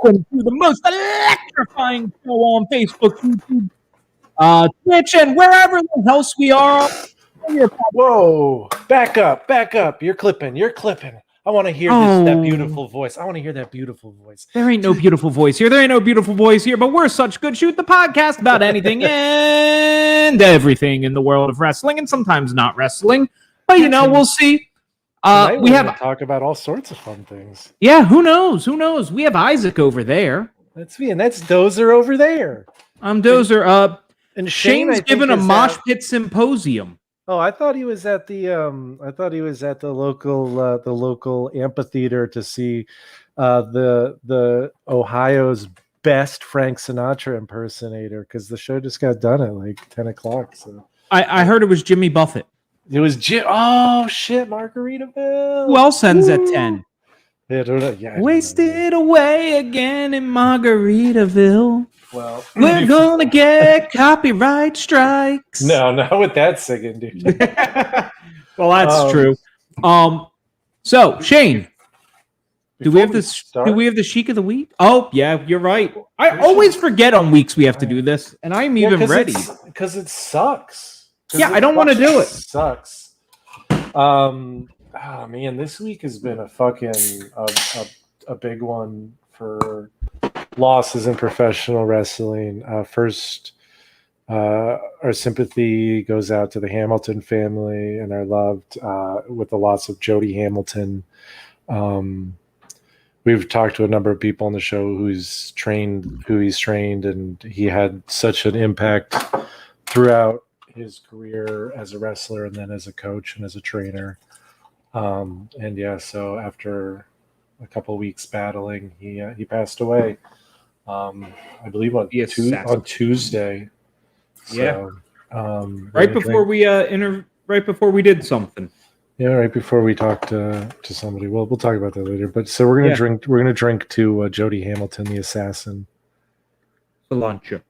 welcome to the most electrifying show on Facebook, YouTube, Twitch, and wherever else we are. Whoa, back up. You're clipping. I want to hear that beautiful voice. There ain't no beautiful voice here. But we're such good shoot the podcast about anything and everything in the world of wrestling, and sometimes not wrestling. But we'll see. We have talk about all sorts of fun things. Yeah, who knows? We have Isaac over there. That's me, and that's Dozer over there. I'm Dozer. And Shane's given a mosh pit symposium. Oh, I thought he was at the local amphitheater to see the Ohio's best Frank Sinatra impersonator, because the show just got done at like 10 o'clock. So I heard it was Jimmy Buffett. It was oh shit, Margaritaville. Who else ends at 10? Wasted away again in Margaritaville. Well, we're gonna get copyright strikes. No, not with that singing, dude. Well, that's true. So Shane, do we have the Chic of the Week? Oh, yeah, you're right. I always forget on weeks we have to do this, and I'm even ready because it sucks. Yeah, I don't want to do it. Sucks. Oh man, this week has been a fucking a big one for losses in professional wrestling. First, our sympathy goes out to the Hamilton family and our loved with the loss of Jody Hamilton. We've talked to a number of people on the show who he's trained, and he had such an impact throughout his career as a wrestler and then as a coach and as a trainer. So after a couple of weeks battling, he passed away. I believe on Tuesday. So, right before we did something. Yeah, right before we talked to somebody. We'll talk about that later. But so we're gonna drink to Jody Hamilton, the assassin. Cilantro.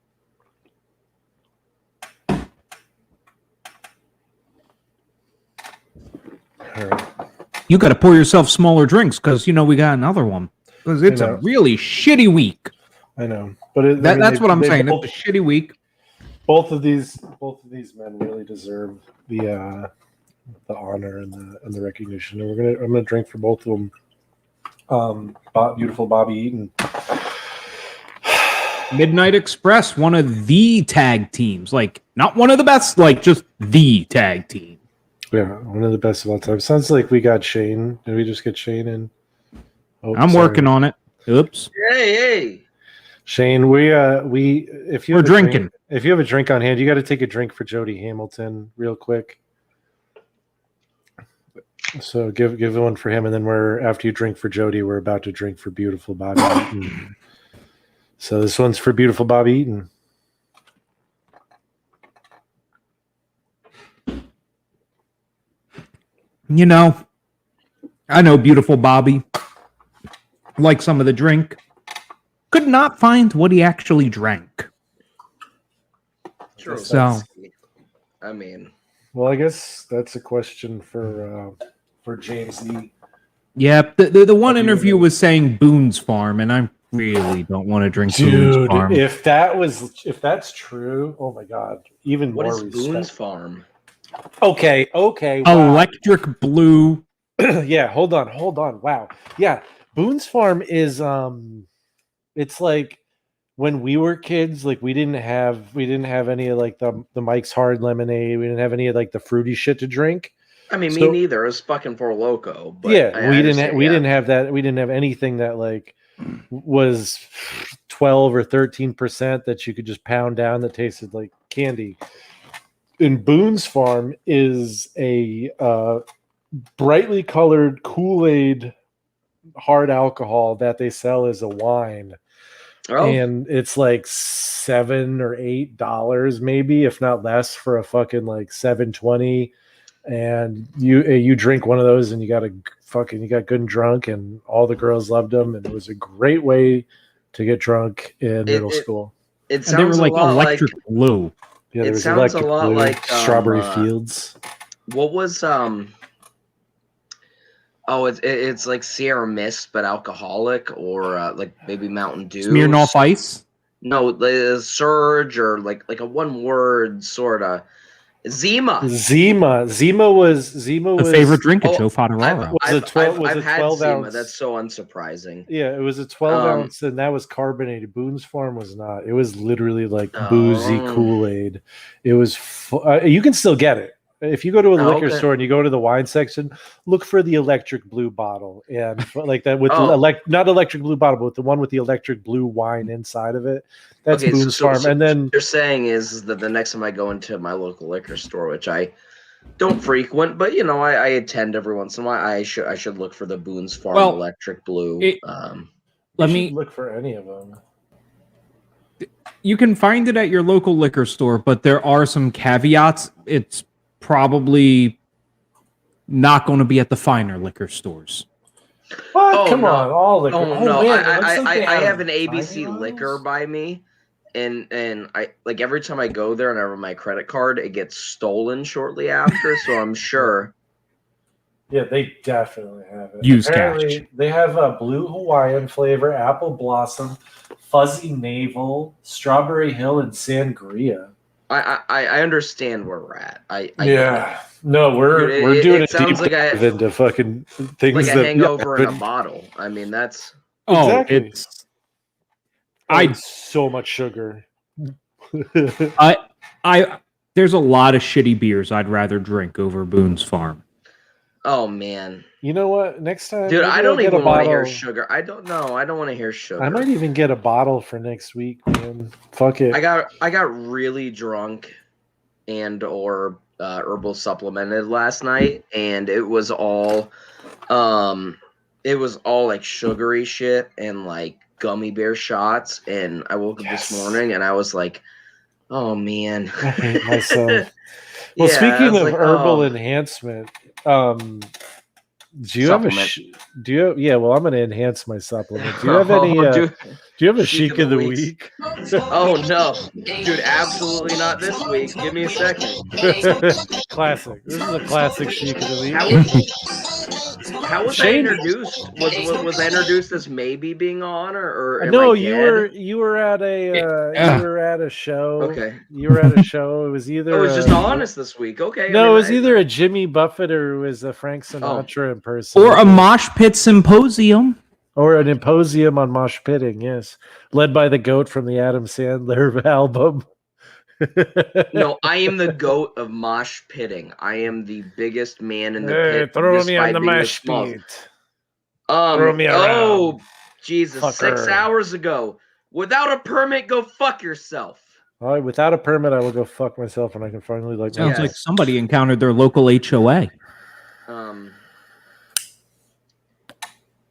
All right. You got to pour yourself smaller drinks because we got another one. Because it's a really shitty week. I know, but that's what I'm saying. It's a shitty week. Both of these men really deserve the honor and the recognition. And I'm gonna drink for both of them. Beautiful Bobby Eaton. Midnight Express, one of the tag teams, like not one of the best, like just the tag team. Yeah, one of the best of all time. Sounds like we got Shane. Did we just get Shane in? Oh, I'm working on it. Oops. Hey. Shane, if you're drinking. If you have a drink on hand, you got to take a drink for Jody Hamilton real quick. So give one for him, and then after you drink for Jody, we're about to drink for beautiful Bobby Eaton. So this one's for beautiful Bobby Eaton. I know beautiful Bobby. Like some of the drink. Could not find what he actually drank. True. So, well, I guess that's a question for James E. Yeah, the one interview was saying Boone's Farm, and I really don't want to drink Boone's Farm. If that's true, oh my god, even what more is respect. Boone's Farm? Okay. Wow. Electric Blue. Yeah, hold on. Wow. Yeah, Boone's Farm is it's like when we were kids, like we didn't have any of like the Mike's Hard Lemonade. We didn't have any of like the fruity shit to drink. I mean, me neither. It was fucking for Loco. But yeah, we didn't have that. We didn't have anything that like was 12 or 13% that you could just pound down that tasted like candy. And Boone's Farm is a brightly colored Kool-Aid hard alcohol that they sell as a wine. Oh. And it's like $7 or $8 maybe, if not less, for a fucking like $7.20. And you drink one of those and you got good and drunk, and all the girls loved them, and it was a great way to get drunk in middle school. It sounds and they were like a lot electric blue. Yeah, there it was sounds electric a lot blue, like Strawberry Fields. What was Oh, it's like Sierra Mist, but alcoholic, or like maybe Mountain Dew. Smirnoff Ice. No, like Surge, or like a one word sort of Zima. Zima was The favorite drink of Joe Faderaro. I've had 12 Zima. ounce. That's so unsurprising. Yeah, it was a 12 ounce, and that was carbonated. Boone's Farm was not. It was literally like boozy Kool-Aid. It was. You can still get it if you go to a liquor store and you go to the wine section. Look for the electric blue bottle, and like that with not electric blue bottle, but the one with the electric blue wine inside of it. That's Boone's Farm. And then what you're saying is that the next time I go into my local liquor store, which I don't frequent, but I attend every once in a while, I should look for the Boone's Farm electric blue. Let me look for any of them. You can find it at your local liquor store, but there are some caveats. It's probably not going to be at the finer liquor stores. What? Come on, all liquor. No, I have an ABC liquor by me, and I like every time I go there and I have my credit card, it gets stolen shortly after. So I'm sure. Yeah, they definitely have it. Use cash. They have a blue Hawaiian flavor, apple blossom, fuzzy navel, strawberry hill, and sangria. I understand where we're at. No, we're doing it sounds like into fucking things like a hangover in a bottle. I mean, that's exactly. It's so much sugar. There's a lot of shitty beers I'd rather drink over Boone's Farm. Oh man. You know what? Next time, dude, I don't even want to hear sugar. I don't know. I don't want to hear sugar. I might even get a bottle for next week, man. Fuck it. I got really drunk or herbal supplemented last night, and it was all like sugary shit and like gummy bear shots, and I woke up this morning and I was like, oh man. I hate myself. Well, speaking of herbal enhancement, do you have well, I'm going to enhance my supplement. Do you have any do you have a chic of the week? Oh no, dude, absolutely not this week. Give me a second. Classic. This is a classic chic of the week. How was I introduced? Was I introduced as maybe being on, or no? You were at a show. Okay, you were at a show. It was either. I was just honest this week. Okay. No, it was either a Jimmy Buffett or it was a Frank Sinatra in person, or a mosh pit symposium, or an imposium on mosh pitting. Yes, led by the goat from the Adam Sandler album. No, I am the goat of mosh pitting. I am the biggest man in the pit. Throw me on the mosh pit. Throw me around. Oh, Jesus! Fucker. 6 hours ago, without a permit, go fuck yourself. All right, without a permit, I will go fuck myself, and I can finally like. Sounds like somebody encountered their local HOA.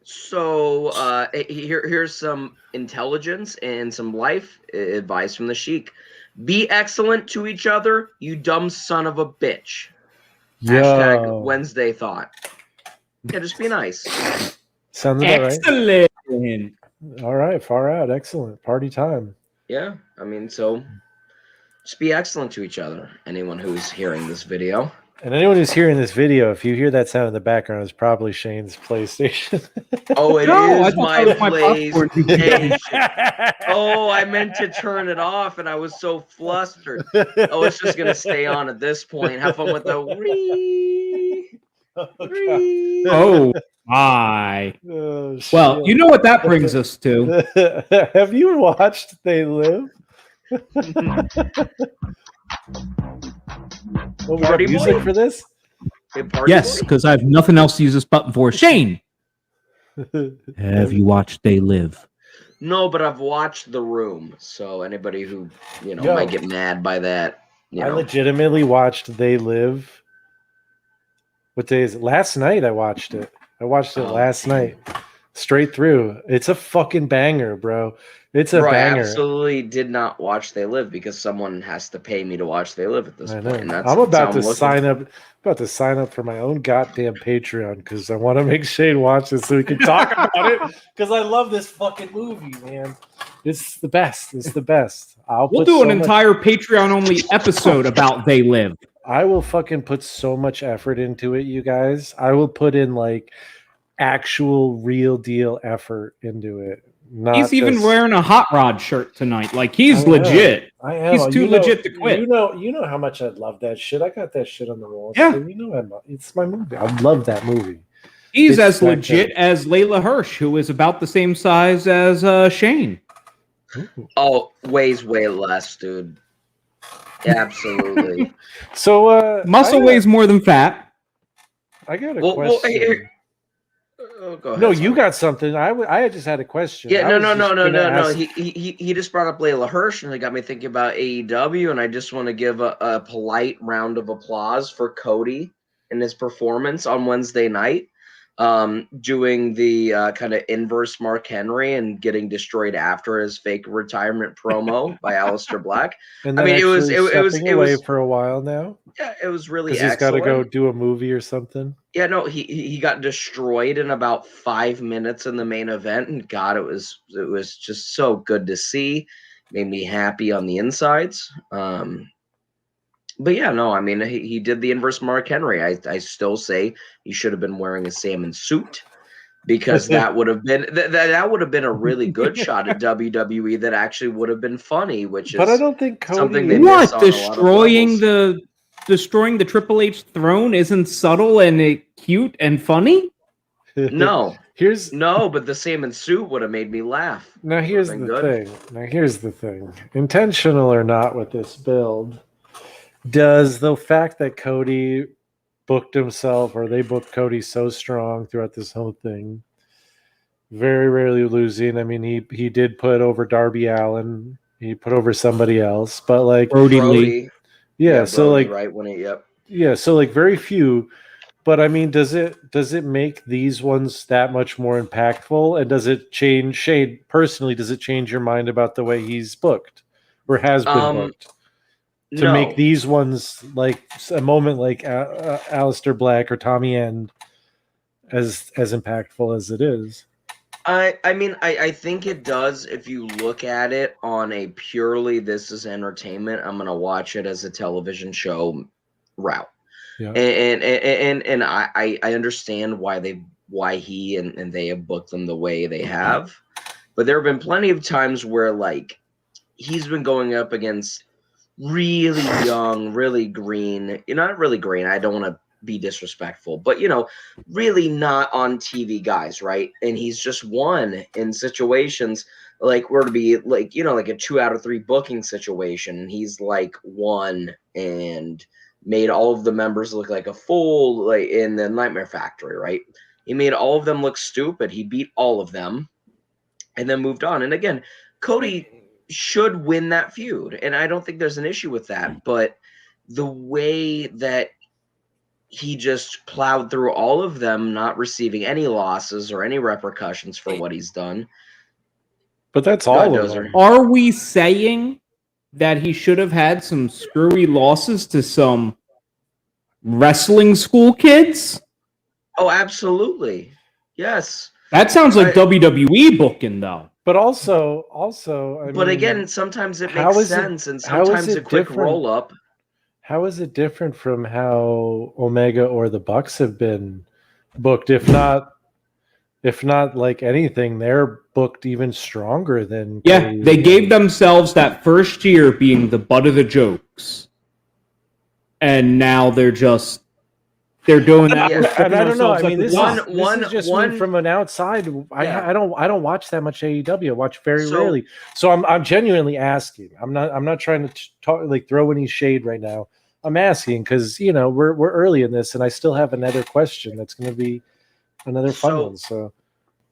So here's some intelligence and some life advice from the Sheik. Be excellent to each other, you dumb son of a bitch. Hashtag Wednesday thought. Yeah, just be nice. Sounds about right. Excellent. All right, far out. Excellent. Party time. Yeah, I mean, so just be excellent to each other. Anyone who's hearing this video. And anyone who's hearing this video, if you hear that sound in the background, it's probably Shane's PlayStation. Oh, it is my PlayStation. Oh, I meant to turn it off, and I was so flustered. Oh, it's just going to stay on at this point. Have fun with the wee. Oh, my. Oh, well, you know what that brings us to. Have you watched They Live? Oh, we got music for this? Yes, because I have nothing else to use this button for. Shane, have you watched They Live? No, but I've watched The Room. So anybody who might get mad by that, I legitimately watched They Live. What day is it? Last night I watched it. Last night, straight through. It's a fucking banger, bro. It's a banger. I absolutely did not watch They Live because someone has to pay me to watch They Live at this point. And I'm about to sign up for my own goddamn Patreon because I want to make Shane watch this so we can talk about it because I love this fucking movie, man. It's the best. We'll do an entire Patreon-only episode about They Live. I will fucking put so much effort into it, you guys. I will put in like actual real deal effort into it. Not he's even just, wearing a Hot Rod shirt tonight. Like he's I am. legit. I am. He's too legit to quit. You know how much I'd love that shit. I got that shit on the wall. Yeah. So it's my movie. I love that movie. He's as legit as Layla Hirsch, who is about the same size as Shane. Oh, weighs way less, dude. Absolutely. So muscle weighs more than fat. I got a question. Go ahead, no, you got something. I just had a question. Yeah, no. He just brought up Layla Hirsch, and it got me thinking about AEW, and I just want to give a polite round of applause for Cody and his performance on Wednesday night, doing the kind of inverse Mark Henry and getting destroyed after his fake retirement promo by Aleister Black. And I mean, it was for a while now. Yeah, it was really because he's got to go do a movie or something. Yeah, no, he got destroyed in about 5 minutes in the main event, and God, it was just so good to see. Made me happy on the insides. But yeah, no, I mean he did the inverse Mark Henry. I still say he should have been wearing a salmon suit, because that would have been that would have been a really good shot at WWE that actually would have been funny. But I don't think Cody something they miss on destroying the Triple H throne isn't subtle and cute and funny. No, but the salmon suit would have made me laugh. Now here's the thing. Intentional or not with this build, does the fact that Cody booked himself, or they booked Cody so strong throughout this whole thing, very rarely losing. I mean, he did put over Darby Allin, he put over somebody else, but like Brody Lee. Yeah, so Brody, like right when it Yeah, so like very few. But I mean, does it make these ones that much more impactful? And does it change, Shane, personally, does it change your mind about the way he's booked or has been booked? To make these ones like a moment like Aleister Black or Tommy End as impactful as it is? I mean, I think it does if you look at it on a purely this is entertainment, I'm gonna watch it as a television show route. Yeah. And I understand why he and they have booked them the way they have. But there have been plenty of times where like he's been going up against really young, really green, not really green, I don't want to be disrespectful, but really not on TV guys, right? And he's just won in situations like were to be like, like a 2 out of 3 booking situation. He's like won and made all of the members look like a fool, like in the Nightmare Factory, right? He made all of them look stupid. He beat all of them and then moved on. And again, Cody should win that feud, and I don't think there's an issue with that, but the way that he just plowed through all of them, not receiving any losses or any repercussions for what he's done. But that's all of them. Are we saying that he should have had some screwy losses to some wrestling school kids? Oh, absolutely. Yes. That sounds like WWE booking, though. But also, I mean, but again, sometimes it makes sense, and sometimes a quick roll up. How is it different from how Omega or the Bucks have been booked? If not like anything, they're booked even stronger than. Yeah, they gave themselves that first year being the butt of the jokes, and now they're doing that. Yeah. And I don't know. I mean, this is just me from an outside. Yeah. I don't watch that much AEW. I watch very rarely. So I'm genuinely asking. I'm not trying to talk like throw any shade right now. I'm asking because we're early in this, and I still have another question that's going to be another fun one. So,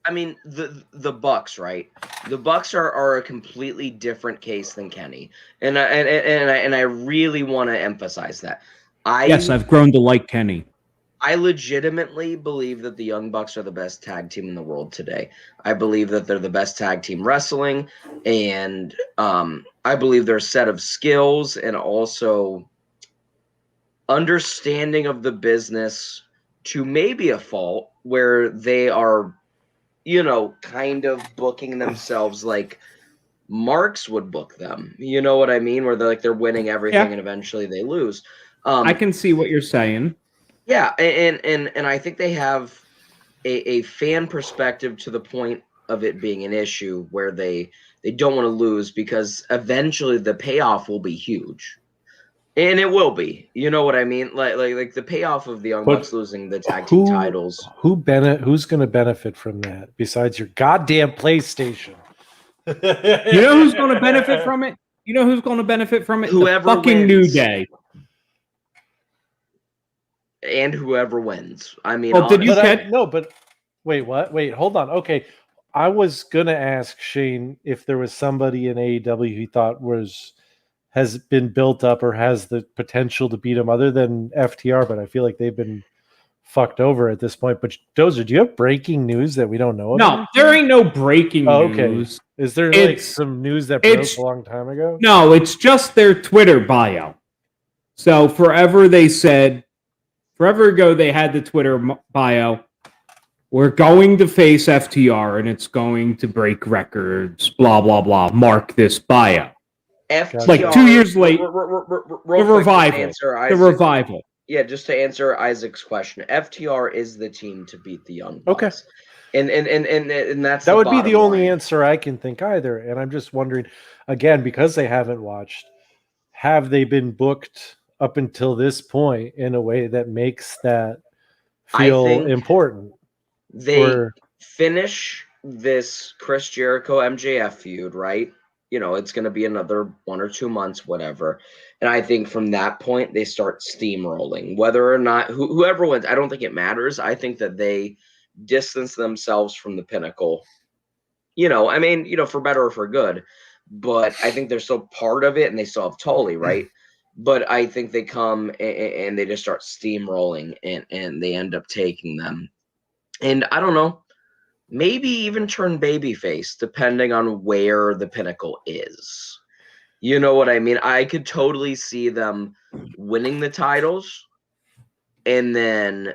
I mean, the Bucks, right? The Bucks are a completely different case than Kenny, and I really want to emphasize that. I've grown to like Kenny. I legitimately believe that the Young Bucks are the best tag team in the world today. I believe that they're the best tag team wrestling, and I believe their set of skills and also understanding of the business to maybe a fault where they are, kind of booking themselves like Marks would book them. You know what I mean? Where they're winning everything and eventually they lose. I can see what you're saying. Yeah, and I think they have a fan perspective to the point of it being an issue where they don't want to lose, because eventually the payoff will be huge. And it will be. You know what I mean? Like the payoff of the Young Bucks losing the tag team titles. Who's going to benefit from that besides your goddamn PlayStation? You know who's going to benefit from it? You know who's going to benefit from it? Whoever the fucking wins. New Day. And whoever wins. I mean, well, did you get no? But wait, what? Wait, hold on. Okay, I was gonna ask Shane if there was somebody in AEW he thought has been built up or has the potential to beat him other than FTR, but I feel like they've been fucked over at this point. But Dozer, do you have breaking news that we don't know about? No, there ain't no breaking news. Is there like some news that broke a long time ago? No, it's just their Twitter bio. So forever ago they had the Twitter bio. We're going to face FTR and it's going to break records, blah, blah, blah. Mark this bio. FTR, like 2 years late, the revival. Yeah, just to answer Isaac's question, FTR is the team to beat the Young Bucks. Okay. And that's that would be the only line. answer I can think either. And I'm just wondering, again, because they haven't watched, have they been booked up until this point in a way that makes that feel important? They finish this Chris Jericho MJF feud, right? You know, it's going to be another 1 or 2 months, whatever. And I think from that point, they start steamrolling. Whether or not whoever wins, I don't think it matters. I think that they distance themselves from the Pinnacle. You know, I mean, you know, for better or for good. But I think they're still part of it, and they still have Tully, right? But I think they come and they just start steamrolling, and they end up taking them. And I don't know, maybe even turn babyface, depending on where the Pinnacle is. You know what I mean? I could totally see them winning the titles and then,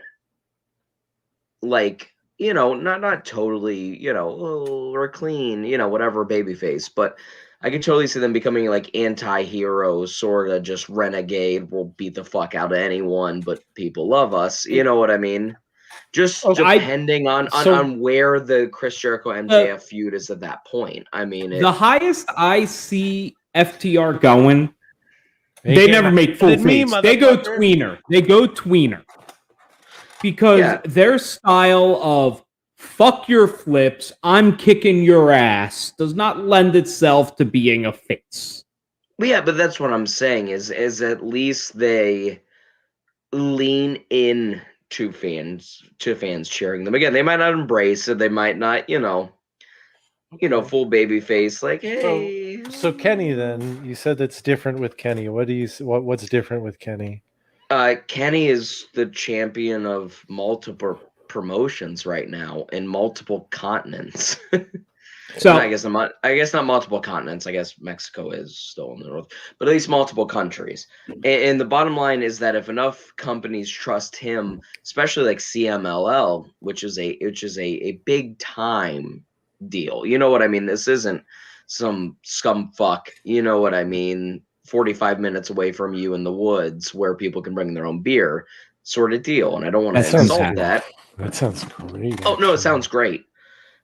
like, you know, not totally, you know, we're clean, you know, whatever, babyface. But I could totally see them becoming like anti-heroes, sort of just renegade. We'll beat the fuck out of anyone, but people love us. You know what I mean? Just depending on where the Chris Jericho MJF feud is at that point. I mean, the highest I see FTR going, they never make full face. They go tweener. Because their style of fuck your flips, I'm kicking your ass does not lend itself to being a face. Well, yeah, but that's what I'm saying is at least they lean in to fans cheering them. Again, they might not embrace it. They might not, full baby face, like, hey. So Kenny, then you said that's different with Kenny. What's different with Kenny? Kenny is the champion of multiple promotions right now in multiple continents. So I guess not multiple continents. I guess Mexico is still in the north, but at least multiple countries. And the bottom line is that if enough companies trust him, especially like CMLL, which is a big time deal. You know what I mean? This isn't some scum fuck. You know what I mean? 45 minutes away from you in the woods where people can bring their own beer, sort of deal. And I don't want to insult that. That sounds great. Oh no, it sounds great.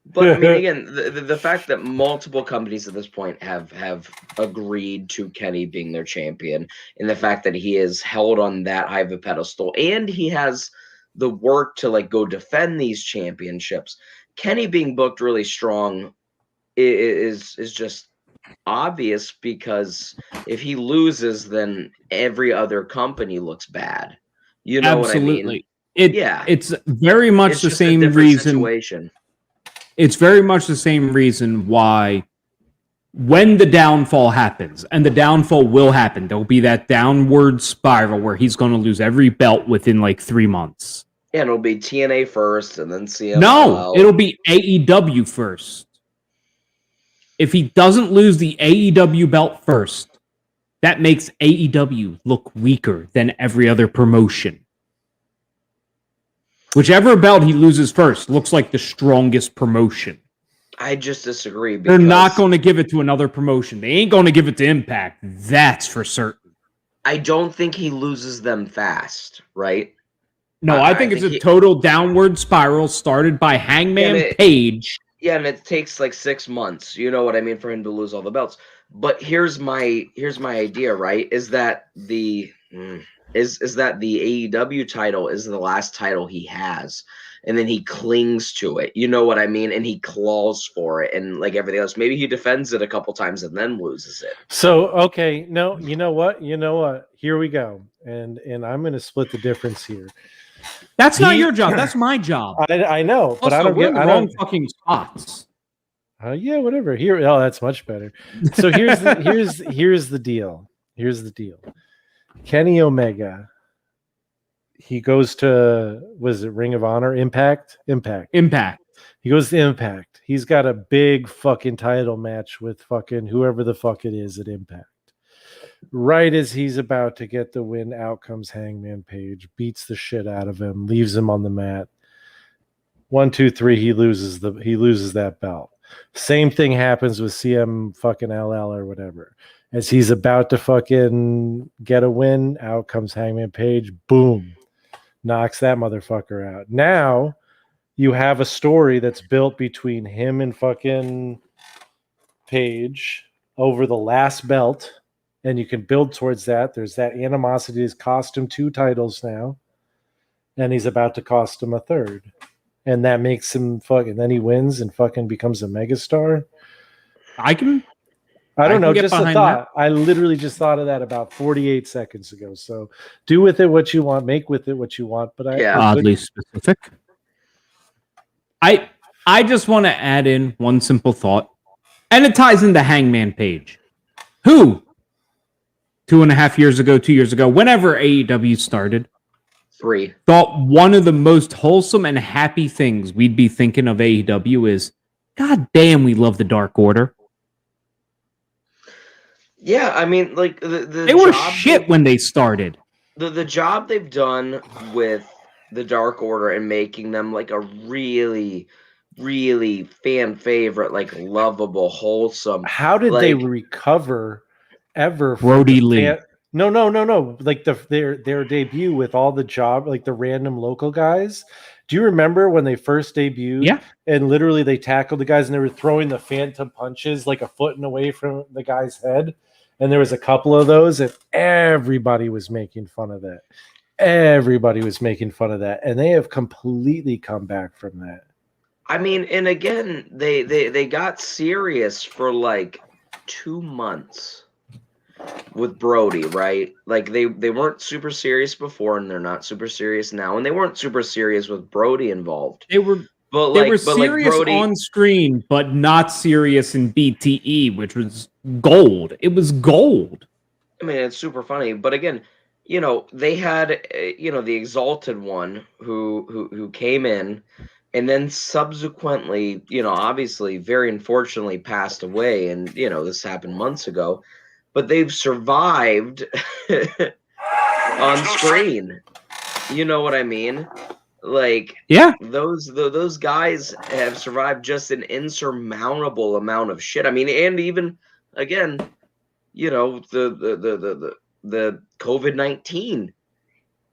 But I mean, again, the fact that multiple companies at this point have agreed to Kenny being their champion, and the fact that he is held on that high of a pedestal, and he has the work to like go defend these championships. Kenny being booked really strong is just obvious, because if he loses, then every other company looks bad. You know what I mean? It's very much the same reason. Situation. It's very much the same reason why when the downfall happens, and the downfall will happen, there'll be that downward spiral where he's going to lose every belt within like 3 months. Yeah, it'll be TNA first and then CMLL. No, it'll be AEW first. If he doesn't lose the AEW belt first, that makes AEW look weaker than every other promotion. Whichever belt he loses first looks like the strongest promotion. I just disagree. They're not going to give it to another promotion. They ain't going to give it to Impact. That's for certain. I don't think he loses them fast, right? No, I think it's a total downward spiral started by Hangman Page. Yeah, and it takes like 6 months, you know what I mean, for him to lose all the belts. But here's my idea, right? Is that the AEW title is the last title he has, and then he clings to it, you know what I mean, and he claws for it, and like everything else, maybe he defends it a couple times and then loses it. So okay, no, you know what? Here we go, and I'm going to split the difference here. That's not your job. That's my job. I know, but also, I don't we're get in the wrong fucking spots. Yeah, whatever. Here, that's much better. So here's the deal. Here's the deal. Kenny Omega. He goes to, was it Ring of Honor? Impact. He goes to Impact. He's got a big fucking title match with fucking whoever the fuck it is at Impact. Right as he's about to get the win, out comes Hangman Page, beats the shit out of him, leaves him on the mat. 1, 2, 3. He loses that belt. Same thing happens with CM fucking LL or whatever. As he's about to fucking get a win, out comes Hangman Page. Boom, knocks that motherfucker out. Now you have a story that's built between him and fucking Page over the last belt. And you can build towards that. There's that animosity. Has cost him 2 titles now. And he's about to cost him a 3rd. And that makes him fucking, then he wins and fucking becomes a megastar. I don't know, just a thought. That. I literally just thought of that about 48 seconds ago. So do with it what you want, make with it what you want. But oddly specific. I just want to add in one simple thought. And it ties into Hangman Page. Who 2.5 years ago, 2 years ago, whenever AEW started, 3, thought one of the most wholesome and happy things we'd be thinking of AEW is, God damn, we love the Dark Order. Yeah, I mean, like they were shit when they started. The job they've done with the Dark Order and making them like a really, really fan favorite, like lovable, wholesome. How did they recover ever? Brody Lee. No. Like their debut with all the the random local guys. Do you remember when they first debuted? Yeah. And literally they tackled the guys and they were throwing the phantom punches like a foot away from the guy's head. And there was a couple of those and everybody was making fun of that. And they have completely come back from that. I mean, and again, they got serious for like 2 months. With Brody, right? Like they weren't super serious before, and they're not super serious now, and they weren't super serious with Brody involved. They were serious Brody, on screen, but not serious in BTE, which was gold. It was gold. I mean, it's super funny, but again, they had the Exalted One who came in, and then subsequently, obviously, very unfortunately, passed away, and this happened months ago. But they've survived on screen. You know what I mean? Like, yeah, those guys have survived just an insurmountable amount of shit. I mean, and even again, the COVID-19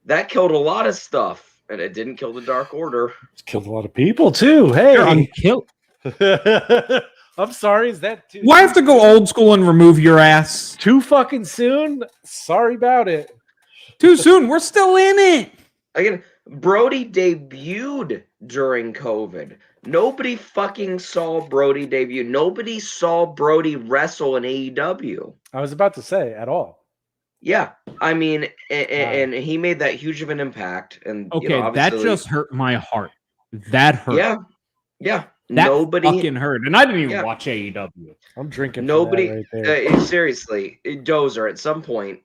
that killed a lot of stuff, and it didn't kill the Dark Order. It killed a lot of people too. Hey, unkilled. I'm sorry, is that too? Do I have to go old school and remove your ass? Too fucking soon? Sorry about it. Too soon. We're still in it. Again, Brody debuted during COVID. Nobody fucking saw Brody debut. Nobody saw Brody wrestle in AEW. I was about to say, at all. Yeah. I mean, and he made that huge of an impact. And okay, that just hurt my heart. That hurt. Yeah. Yeah. That fucking hurt, and I didn't even watch AEW. I'm drinking. Nobody, right there. Seriously, Dozer. At some point,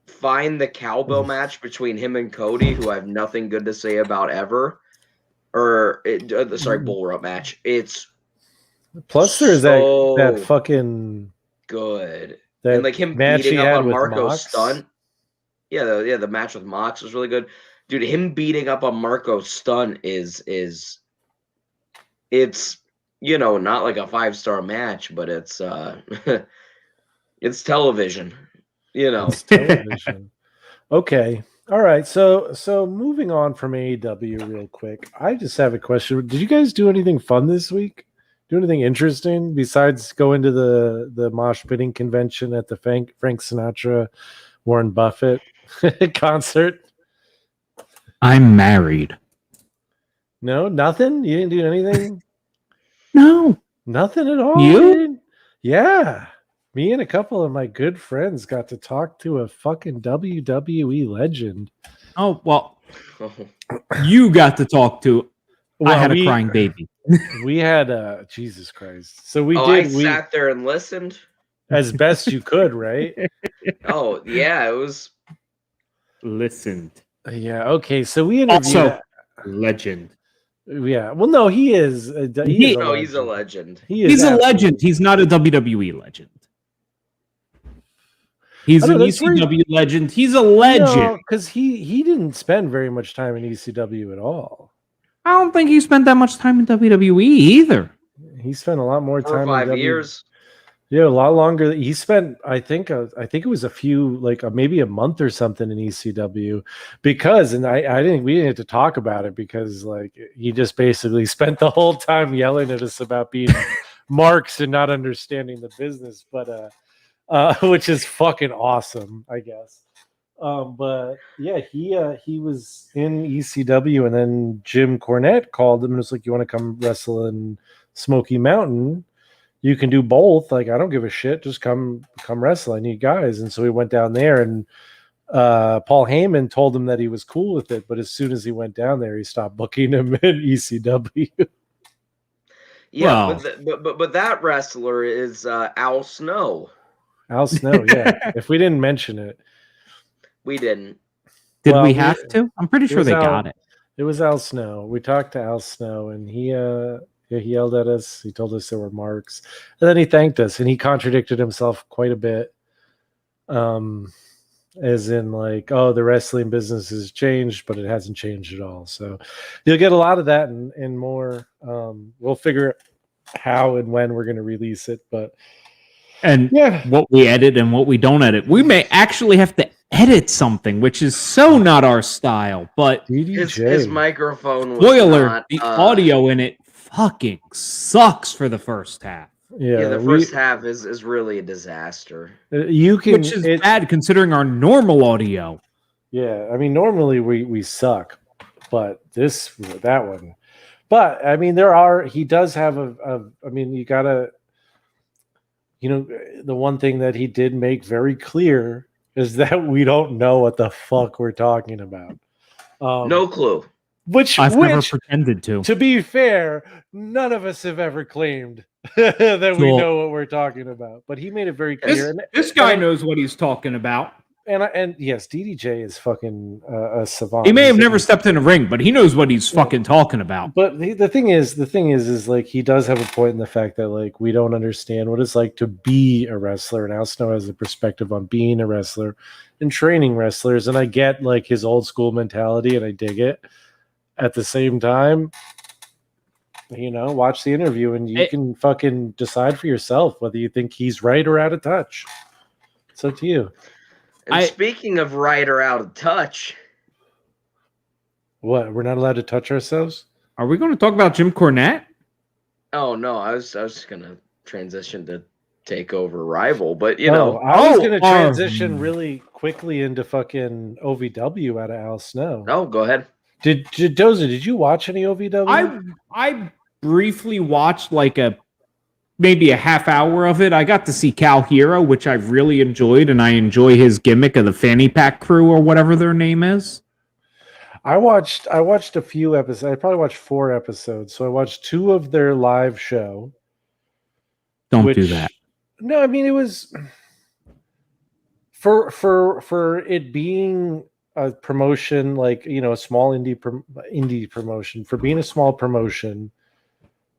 find the cowbell match between him and Cody, who I have nothing good to say about ever. Bull rope match. It's plus there's that fucking good, that and like him beating up on Marco's stunt. Yeah, the match with Mox was really good, dude. Him beating up on Marco's stunt is. It's not like a 5-star match, but it's it's television. It's television. Okay. All right, so moving on from AEW real quick, I just have a question. Did you guys do anything fun this week? Do anything interesting besides going to the mosh pitting convention at the Frank Sinatra, Warren Buffett concert? I'm married. No, nothing. You didn't do anything. No, Nothing at all. You? Dude? Yeah, me and a couple of my good friends got to talk to a fucking WWE legend. Oh well, you got to talk to. I had a crying baby. We had Jesus Christ. So we I did. sat there and listened as best you could, right? Oh yeah, it was. Listened. Yeah. Okay. So we interviewed. Also, legend. Yeah. Well, no, he is. He's a legend. He's a legend. He's not a WWE legend. He's an ECW legend. He's a legend. Because he didn't spend very much time in ECW at all. I don't think he spent that much time in WWE either. He spent a lot more time. 4 or 5 years. Yeah, a lot longer. He spent, I think it was a few, like maybe a month or something in ECW, because, and we didn't have to talk about it because, like, he just basically spent the whole time yelling at us about being marks and not understanding the business, but which is fucking awesome, I guess. But yeah, he was in ECW, and then Jim Cornette called him and was like, "You want to come wrestle in Smoky Mountain? You can do both. Like, I don't give a shit. Just come wrestle. I need guys." And so he went down there, and Paul Heyman told him that he was cool with it, but as soon as he went down there, he stopped booking him in ECW. Yeah, but that wrestler is Al Snow. Al Snow, yeah. If we didn't mention it, we didn't. Did we have to? I'm pretty sure they got it. It was Al Snow. We talked to Al Snow, and he yelled at us. He told us there were marks, and then he thanked us, and he contradicted himself quite a bit. As in, like, oh, the wrestling business has changed, but it hasn't changed at all. So you'll get a lot of that and more. We'll figure how and when we're going to release it, but what we edit and what we don't edit. We may actually have to edit something, which is so not our style. But his microphone was spoiler, the audio in it fucking sucks for the first half. Yeah, the first half is really a disaster. Which is bad considering our normal audio. Yeah, I mean, normally we suck, but that one. But I mean, he does have I mean, you gotta, the one thing that he did make very clear is that we don't know what the fuck we're talking about. No clue. I've never pretended to. To be fair, none of us have ever claimed that we know what we're talking about. But he made it very clear. This guy knows what he's talking about. And yes, DDJ is fucking a savant. He may have never stepped in a ring, but he knows what he's fucking talking about. But the thing is like, he does have a point in the fact that, like, we don't understand what it's like to be a wrestler, and Al Snow has a perspective on being a wrestler and training wrestlers. And I get, like, his old school mentality, and I dig it. At the same time, watch the interview and you can fucking decide for yourself whether you think he's right or out of touch. It's up to you. And speaking of right or out of touch, what? We're not allowed to touch ourselves? Are we going to talk about Jim Cornette? Oh no, I was going to transition to Takeover Rival, but I was going to transition really quickly into fucking OVW out of Al Snow. Oh, go ahead. Did Doza, did you watch any OVW? I briefly watched maybe a half hour of it. I got to see Cal Hero, which I really enjoyed, and I enjoy his gimmick of the fanny pack crew or whatever their name is. I watched a few episodes. I probably watched 4 episodes. So I watched 2 of their live show. Don't do that. No, I mean, it was for it being a promotion, like, a small indie promotion, for being a small promotion,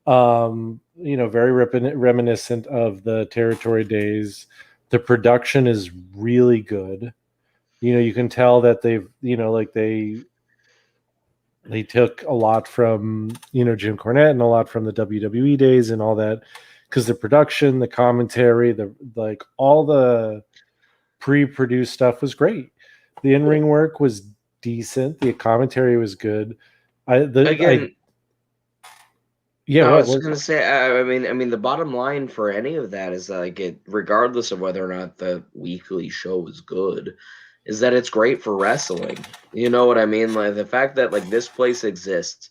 very reminiscent of the territory days. The production is really good. You can tell that they've, they took a lot from, Jim Cornette and a lot from the WWE days and all that, because the production, the commentary, all the pre-produced stuff was great. The in-ring work was decent. The commentary was good. I was what? gonna say. I mean, the bottom line for any of that is like regardless of whether or not the weekly show is good, is that it's great for wrestling. You know what I mean? Like the fact that like this place exists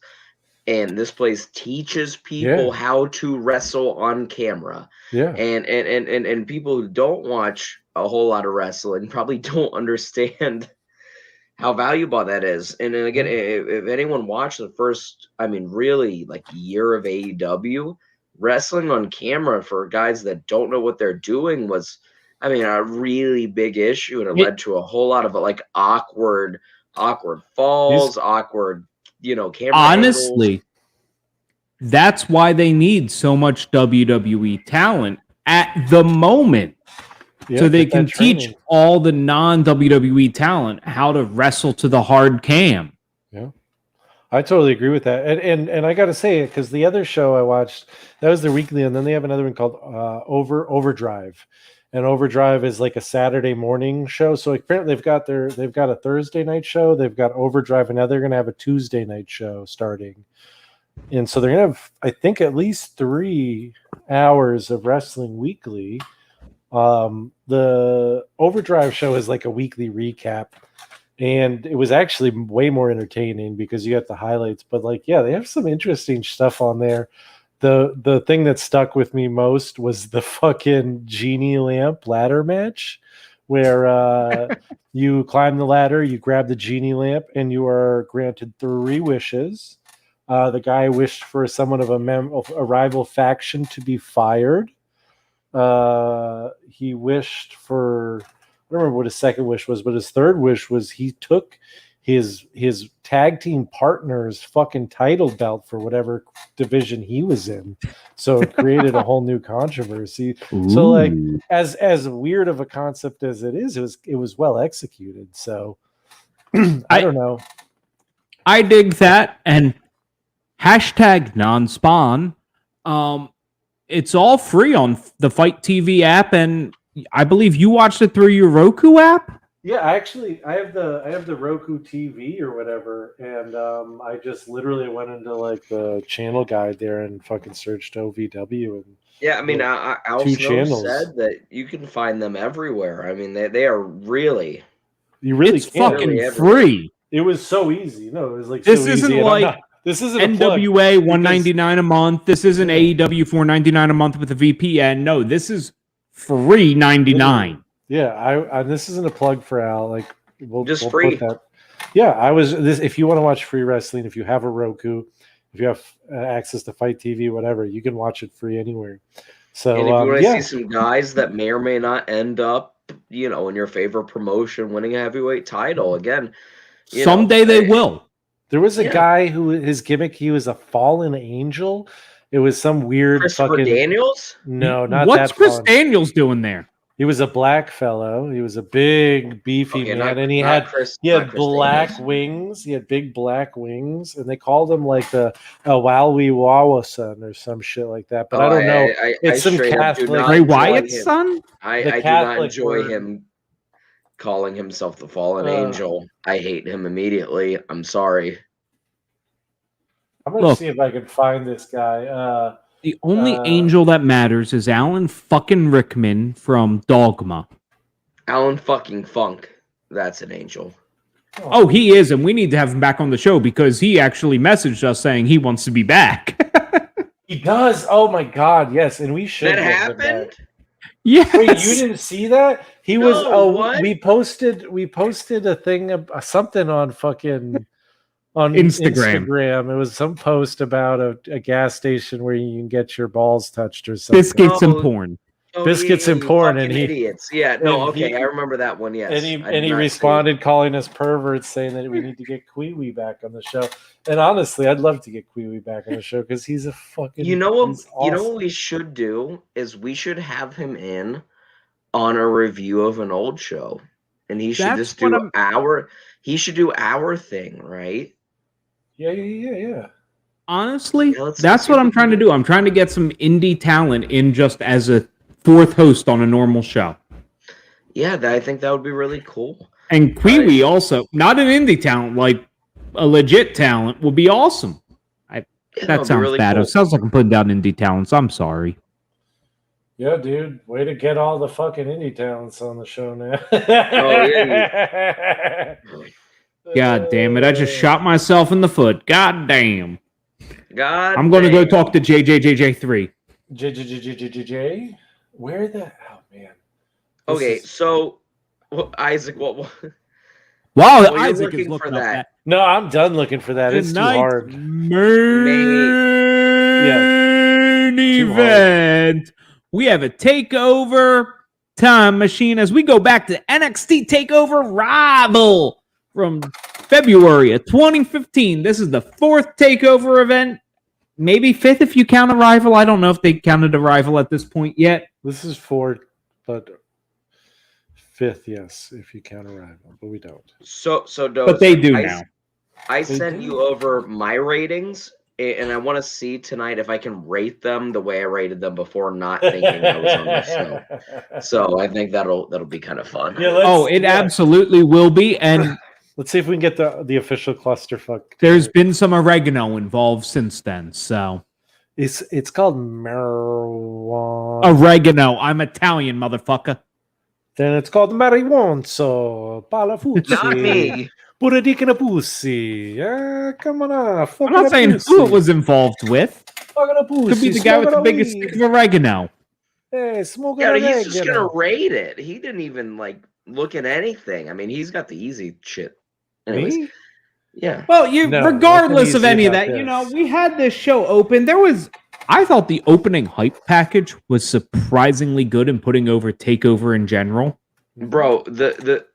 and this place teaches people how to wrestle on camera. Yeah. And people who don't watch a whole lot of wrestling probably don't understand how valuable that is. And then again, if anyone watched the first, really like year of AEW, wrestling on camera for guys that don't know what they're doing was, a really big issue, and it led to a whole lot of like awkward falls, awkward, camera honestly angles. That's why they need so much WWE talent at the moment. So they can teach all the non-WWE talent how to wrestle to the hard cam. Yeah, I totally agree with that. And I got to say it because the other show I watched, that was the weekly, and then they have another one called Overdrive. And Overdrive is like a Saturday morning show. So apparently they've got a Thursday night show, they've got Overdrive, and now they're going to have a Tuesday night show starting. And so they're going to have, I think, at least 3 hours of wrestling weekly. The Overdrive show is like a weekly recap, and it was actually way more entertaining because you got the highlights. But they have some interesting stuff on there. The thing that stuck with me most was the fucking genie lamp ladder match, where you climb the ladder, you grab the genie lamp, and you are granted 3 wishes. The guy wished for someone of a rival faction to be fired. He wished for, I don't remember what his second wish was, but his third wish was he took his tag team partner's fucking title belt for whatever division he was in. So it created a whole new controversy. Ooh. So as weird of a concept as it is, it was well executed. So I don't know. I dig that. And hashtag non-spawn. It's all free on the Fight TV app, and I believe you watched it through your Roku app. Yeah, I have the Roku TV or whatever, and I just literally went into like the channel guide there and fucking searched OVW. And Al Snow said that you can find them everywhere. They are really, it's fucking really free. It was so easy. No, it was like this so isn't easy, like. This isn't NWA $199 a month. This isn't AEW $4.99 a month with a VPN. No, this is free $99. Yeah, this isn't a plug for Al. Like we'll free. Put that. Yeah, if you want to watch free wrestling, if you have a Roku, if you have access to Fight TV, whatever, you can watch it free anywhere. So and if you want to see some guys that may or may not end up, in your favorite promotion, winning a heavyweight title again, someday they will. There was a guy who his gimmick, he was a fallen angel. It was some weird Christopher Daniels? No, not What's that. What's Chris Daniels doing there? He was a black fellow. He was a big, beefy man, and he had black Daniels. Wings. He had big black wings, and they called him like a Walwy Wawa-son or some shit like that. But I don't know. It's some Catholic. Ray Wyatt's son? I do not enjoy him calling himself the fallen angel. I hate him immediately. I'm sorry. I'm gonna see if I can find this guy. The only angel that matters is Alan fucking Rickman from Dogma. Alan fucking Funk. That's an angel. Oh, he is, and we need to have him back on the show because he actually messaged us saying he wants to be back. He does. Oh my god, yes, and we should. That happened. Yes. Wait, you didn't see that? He was. What? We posted a thing, something on fucking on Instagram. It was some post about a gas station where you can get your balls touched or something. Biscuits and porn. Biscuits and porn, and idiots. Yeah, no, okay, I remember that one. Yes, and he responded calling us perverts, saying that we need to get Kwee back on the show. And honestly, I'd love to get Kwee back on the show because he's a fucking. You know what? Awesome. You know what we should do is we should have him in on a review of an old show, and he should just do our. He should do our thing, right? Yeah. Honestly, that's what I'm trying to do. I'm trying to get some indie talent in just as a fourth host on a normal show. Yeah, I think that would be really cool. And Kiwi also, not an indie talent, like a legit talent, would be awesome. That sounds really bad. cool. It sounds like I'm putting down indie talents. I'm sorry. Yeah, dude. Way to get all the fucking indie talents on the show now. God damn it. I just shot myself in the foot. God damn. God I'm going to go talk to JJJJ3. JJJJJ? Where the... Oh, man. Okay, so Isaac, what? Wow, Well, Isaac is looking up that. No, I'm done looking for that. It's too hard. Main event. We have a takeover time machine as we go back to NXT Takeover Rival from February of 2015. This is the 4th takeover event. Maybe 5th if you count Arrival. I don't know if they counted Arrival at this point yet. This is 4th, but 5th, yes, if you count Arrival, but we don't. But they do now. I sent you over my ratings, and I want to see tonight if I can rate them the way I rated them before, not thinking I was on the show. So I think that'll be kind of fun. Yeah, absolutely will be. And let's see if we can get the official clusterfuck. There's been some oregano involved since then, so it's called marijuana. Oregano. I'm Italian, motherfucker. Then it's called marijuana. Palafuzzi. Not me. Put a dick in a pussy. Come on. I'm not saying who it was involved with. Could be the guy with the biggest stick of oregano. Hey, smoke he's just gonna rate it. He didn't even look at anything. I mean, he's got the easy shit. Anyways, me? Yeah. Well, regardless of any of that, we had this show open. I thought the opening hype package was surprisingly good in putting over Takeover in general. Bro, the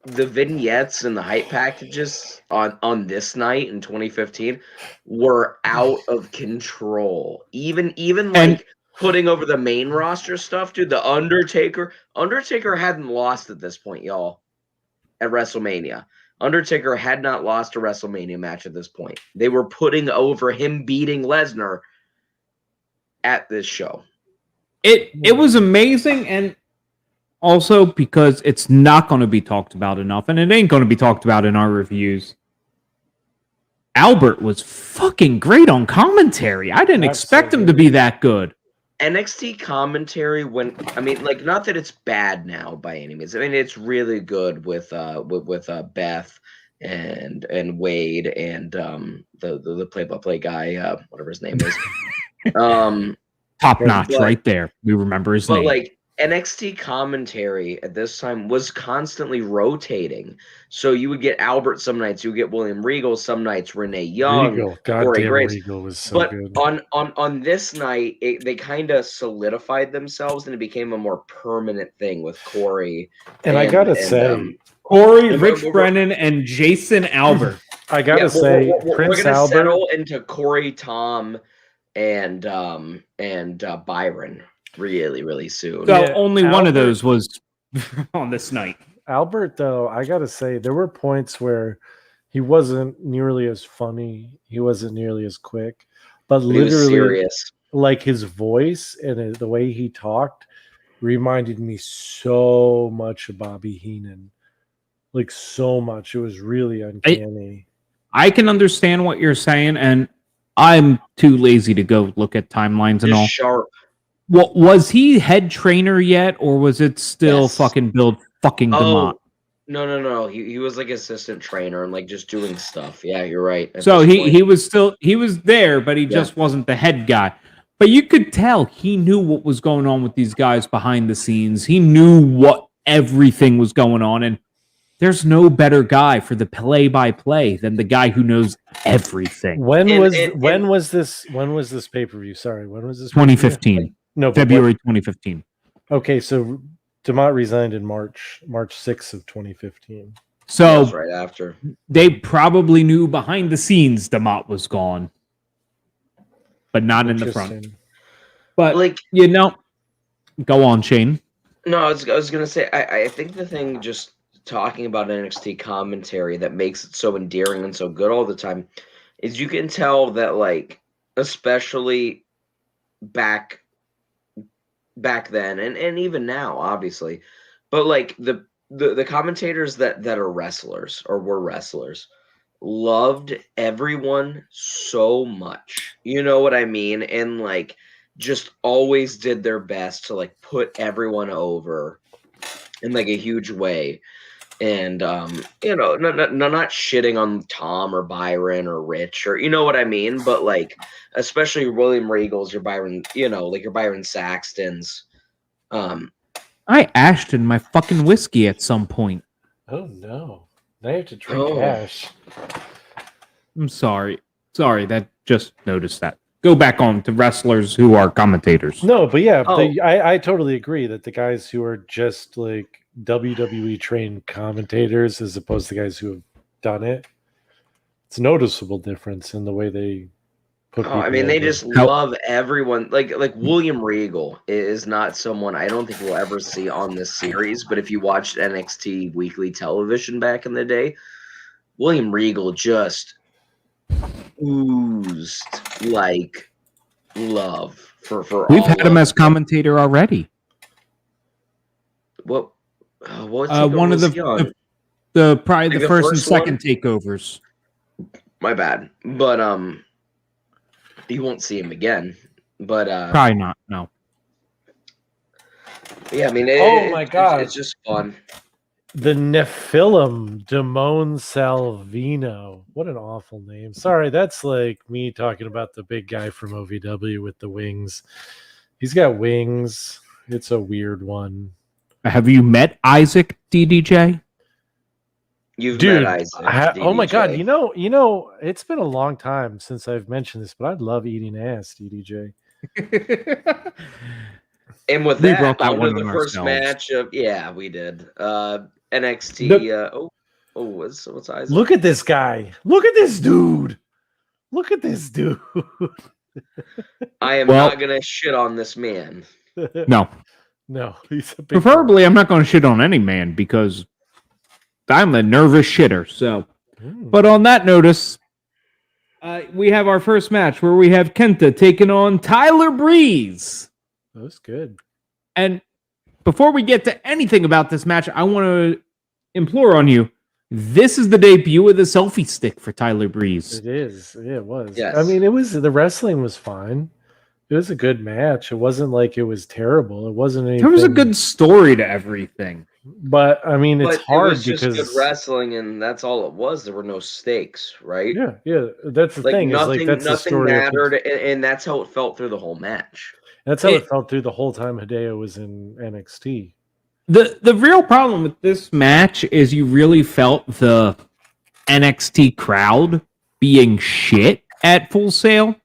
vignettes and the hype packages on this night in 2015 were out of control. Even putting over the main roster stuff, dude. The Undertaker hadn't lost at this point, y'all. At WrestleMania, Undertaker had not lost a WrestleMania match at this point. They were putting over him beating Lesnar at this show. It was amazing, and also because it's not going to be talked about enough, and it ain't going to be talked about in our reviews. Albert was fucking great on commentary. I didn't expect him to be that good. NXT commentary, not that it's bad now by any means. I mean, it's really good with Beth and Wade and the play-by-play guy, whatever his name is. Top notch, right there. We remember his name. But NXT commentary at this time was constantly rotating. So you would get Albert some nights, you would get William Regal some nights, Renee Young, Corey Graves. Regal was so good. on this night, they kind of solidified themselves, and it became a more permanent thing with Corey. And I gotta say, Corey, Rich Brennan, and Jason Albert. I gotta say, Prince Albert settle into Corey, Tom, and Byron really, really soon. So only one of those was on this night. Albert, though, I gotta say, there were points where he wasn't nearly as funny. He wasn't nearly as quick, but literally, like his voice and the way he talked reminded me so much of Bobby Heenan. Like so much. It was really uncanny. I can understand what you're saying, and I'm too lazy to go look at timelines and all. Sharp. Well, was he head trainer yet, or was it still fucking Bill fucking DeMott? No. He was assistant trainer and just doing stuff. Yeah, you're right. So he was there, but he just wasn't the head guy. But you could tell he knew what was going on with these guys behind the scenes. He knew what everything was going on, and there's no better guy for the play-by-play than the guy who knows everything. When was this pay-per-view? Sorry, when was this? 2015. No, February 2015. Okay, so DeMott resigned in March 6th of 2015. So right after. They probably knew behind the scenes DeMott was gone, but not in the front. But go on, Shane. No, I was gonna say I think the thing just talking about NXT commentary that makes it so endearing and so good all the time is you can tell that especially back then and even now obviously, but the commentators that are wrestlers or were wrestlers loved everyone so much. You know what I mean? And like just always did their best to like put everyone over in like a huge way. And you know, not shitting on Tom or Byron or Rich or you know what I mean, but like especially William Regal's, your Byron, you know, like your Byron Saxtons. I Ashton my fucking whiskey at some point. Oh no! Now you have to drink ash. I'm sorry. Sorry, that just noticed that. Go back on to wrestlers who are commentators. No, but yeah, I totally agree that the guys who are just like WWE trained commentators, as opposed to guys who have done it, it's a noticeable difference in the way they put. I mean, they just love everyone. Like William Regal is not someone I don't think we'll ever see on this series. But if you watched NXT weekly television back in the day, William Regal just oozed like love for We've had him as commentator already. What one of the probably the first and second takeovers. My bad. But you won't see him again. But probably not, no. Yeah, I mean my god. It's just fun. The Nephilim Damone Salvino. What an awful name. Sorry, that's like me talking about the big guy from OVW with the wings. He's got wings. It's a weird one. Have you met Isaac DDJ? You've met Isaac. Oh my god! You know, it's been a long time since I've mentioned this, but I love eating ass, DDJ. And with that, one of the first match of we did NXT. What's Isaac? Look at this guy! Look at this dude! Look at this dude! I am not gonna shit on this man. No, he's a big preferably I'm not going to shit on any man because I'm a nervous shitter. So, but on that notice, we have our first match where we have Kenta taking on Tyler Breeze. That was good. And before we get to anything about this match, I want to implore on you. This is the debut of the selfie stick for Tyler Breeze. It is. Yeah, it was. Yes. I mean, the wrestling was fine. It was a good match. It wasn't like it was terrible. It wasn't anything. There was a good story to everything. But I mean, it's hard it was just because good wrestling, and that's all it was. There were no stakes, right? Yeah. That's the thing. Nothing, that's the story mattered, and that's how it felt through the whole match. That's how it felt through the whole time Hideo was in NXT. The real problem with this match is you really felt the NXT crowd being shit at Full Sail.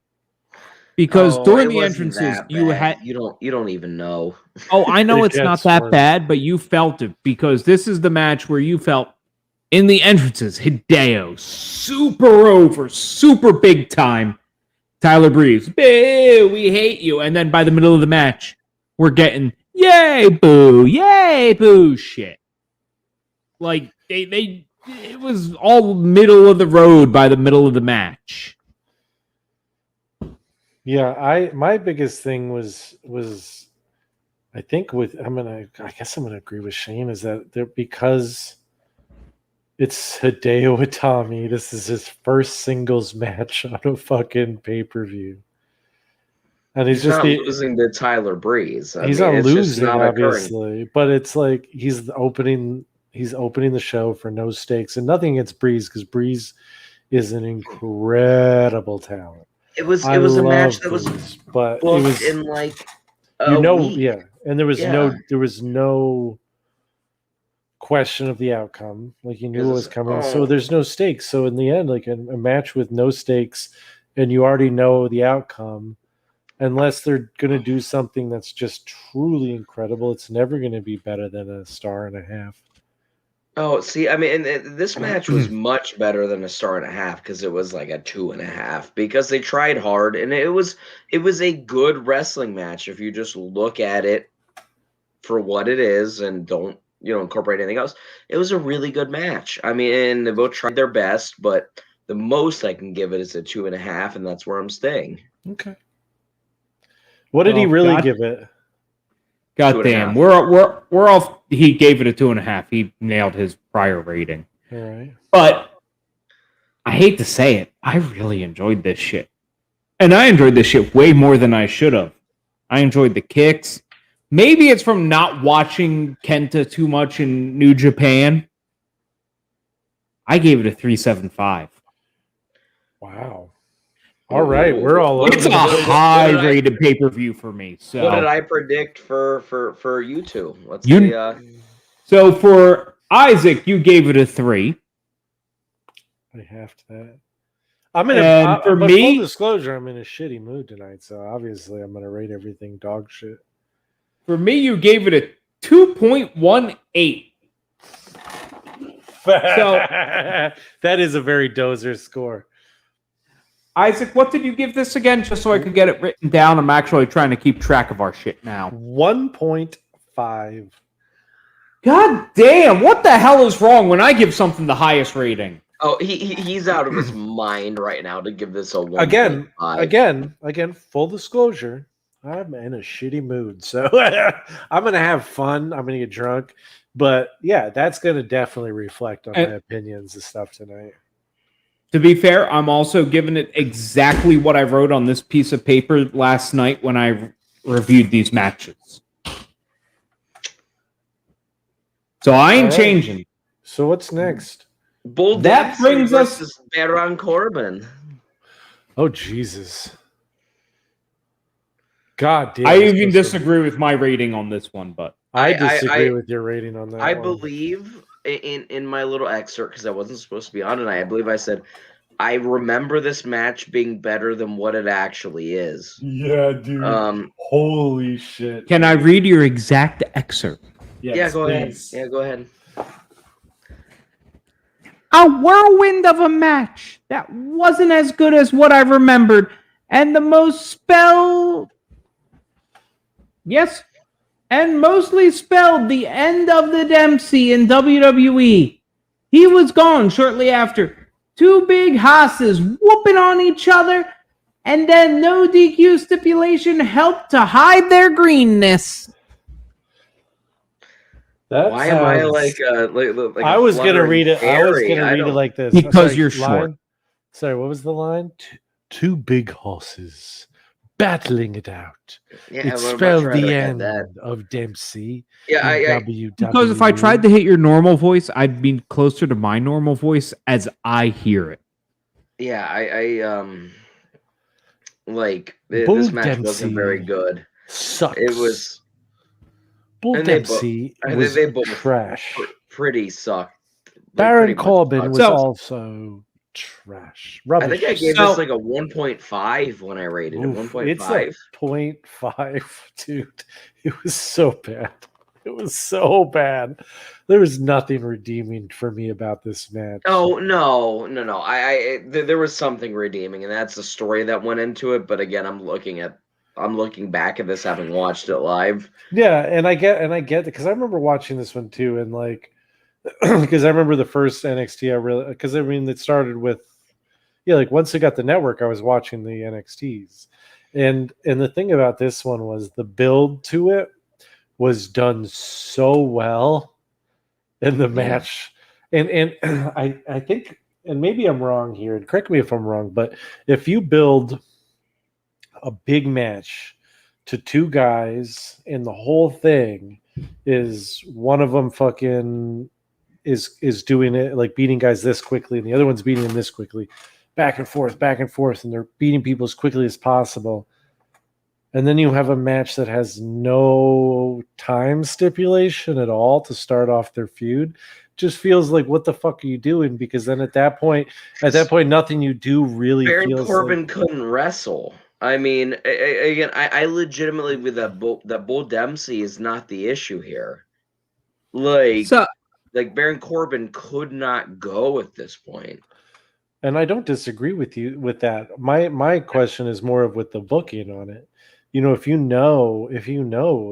Because during the entrances, you don't even know. Oh, I know it's not that bad, but you felt it because this is the match where you felt in the entrances, Hideo super over, super big time. Tyler Breeze, boo, we hate you, and then by the middle of the match, we're getting yay boo shit. Like it was all middle of the road by the middle of the match. Yeah, my biggest thing was I think I guess I'm gonna agree with Shane is that because it's Hideo Itami, this is his first singles match on a fucking pay-per-view. And he's just not losing to Tyler Breeze. He's not losing, obviously, but it's like he's opening the show for no stakes and nothing against Breeze because Breeze is an incredible talent. It was a match that was but it was in like week. And there was no question of the outcome. Like you knew it was coming, so there's no stakes. So in the end, like a match with no stakes, and you already know the outcome, unless they're going to do something that's just truly incredible, it's never going to be better than a star and a half. Oh, see, I mean, and this match was much better than a star and a half because it was like a 2.5 because they tried hard and it was a good wrestling match if you just look at it for what it is and don't incorporate anything else. It was a really good match. I mean, they both tried their best, but the most I can give it is a 2.5, and that's where I'm staying. Okay. What did he really give it? God damn, we're off. He gave it a 2.5. He nailed his prior rating. All right. But I hate to say it, I really enjoyed this shit. And I enjoyed this shit way more than I should have. I enjoyed the kicks. Maybe it's from not watching Kenta too much in New Japan. I gave it a 3.75. Wow. All right, we're all over. It's a high-rated pay-per-view for me. So what did I predict for you two? Let's see. So for Isaac, you gave it a 3. I have to. For me, full disclosure, I'm in a shitty mood tonight, so obviously I'm gonna rate everything dog shit. For me, you gave it a 2.18. So that is a very dozer score. Isaac, what did you give this again? Just so I could get it written down. I'm actually trying to keep track of our shit now. 1.5. God damn, what the hell is wrong when I give something the highest rating? Oh, he's out of his mind right now to give this a 1.5. Again, full disclosure, I'm in a shitty mood, so I'm gonna have fun. I'm gonna get drunk, but yeah, that's gonna definitely reflect on my opinions and stuff tonight. To be fair, I'm also giving it exactly what I wrote on this piece of paper last night when I reviewed these matches. So I ain't changing. So what's next? Bull that brings us to Baron Corbin. Oh Jesus! God damn! I even disagree with my rating on this one, but I disagree with your rating on that. I believe in my little excerpt, because I wasn't supposed to be on tonight. I believe I said I remember this match being better than what it actually is. Yeah, dude. Holy shit! Can I read your exact excerpt? Yes, yeah, go please. ahead. Yeah, go ahead. A whirlwind of a match that wasn't as good as what I remembered, and mostly spelled the end of the Dempsey in WWE. He was gone shortly after. Two big hosses whooping on each other, and then no DQ stipulation helped to hide their greenness. Why am I like I was gonna read it. I was gonna read it like this because you're short. Sorry, what was the line? Two big horses battling it out. Yeah, it spelled the end of Dempsey. Yeah, because if I tried to hit your normal voice, I'd be closer to my normal voice as I hear it. Yeah, this match Dempsey wasn't very good. Sucks. It was. Bull Dempsey was they both trash. Pretty sucked. Baron Corbin was also trash. Rubbish. I think I gave this like a 1.5 when I rated it. 1.5. It's a 0.5, dude. It was so bad. It was so bad. There was nothing redeeming for me about this match. Oh no. There was something redeeming, and that's the story that went into it. But again, I'm looking back at this, having watched it live. Yeah, and I get it, because I remember watching this one too, and like, because I remember the first NXT, because I mean, it started with, like once it got the network, I was watching the NXTs, and the thing about this one was the build to it was done so well in the match, and I think, and maybe I'm wrong here, and correct me if I'm wrong, but if you build a big match to two guys and the whole thing is one of them fucking is doing it, like beating guys this quickly, and the other one's beating them this quickly, back and forth, and they're beating people as quickly as possible. And then you have a match that has no time stipulation at all to start off their feud. Just feels like, what the fuck are you doing? Because then at that point, nothing you do really Baron feels Corbin like... couldn't wrestle. I mean, again, I legitimately with that Bull Dempsey is not the issue here. Like Baron Corbin could not go at this point. And I don't disagree with you with that. My question is more of with the booking on it. If you know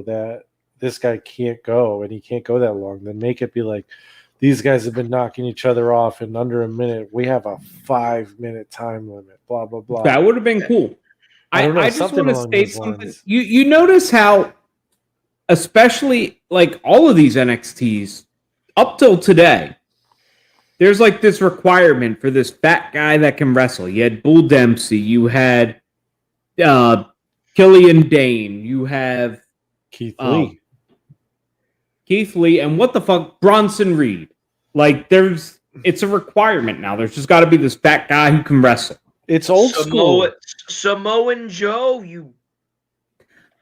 that this guy can't go and he can't go that long, then make it be like, these guys have been knocking each other off in under a minute. We have a 5-minute time limit. Blah blah blah. That would have been cool. I just want to state something. You notice how especially like all of these NXTs up till today, there's like this requirement for this fat guy that can wrestle. You had Bull Dempsey, you had Killian Dane, you have Keith Lee, and what the fuck, Bronson Reed. Like, it's a requirement now. There's just got to be this fat guy who can wrestle. It's old school. Samoan Joe,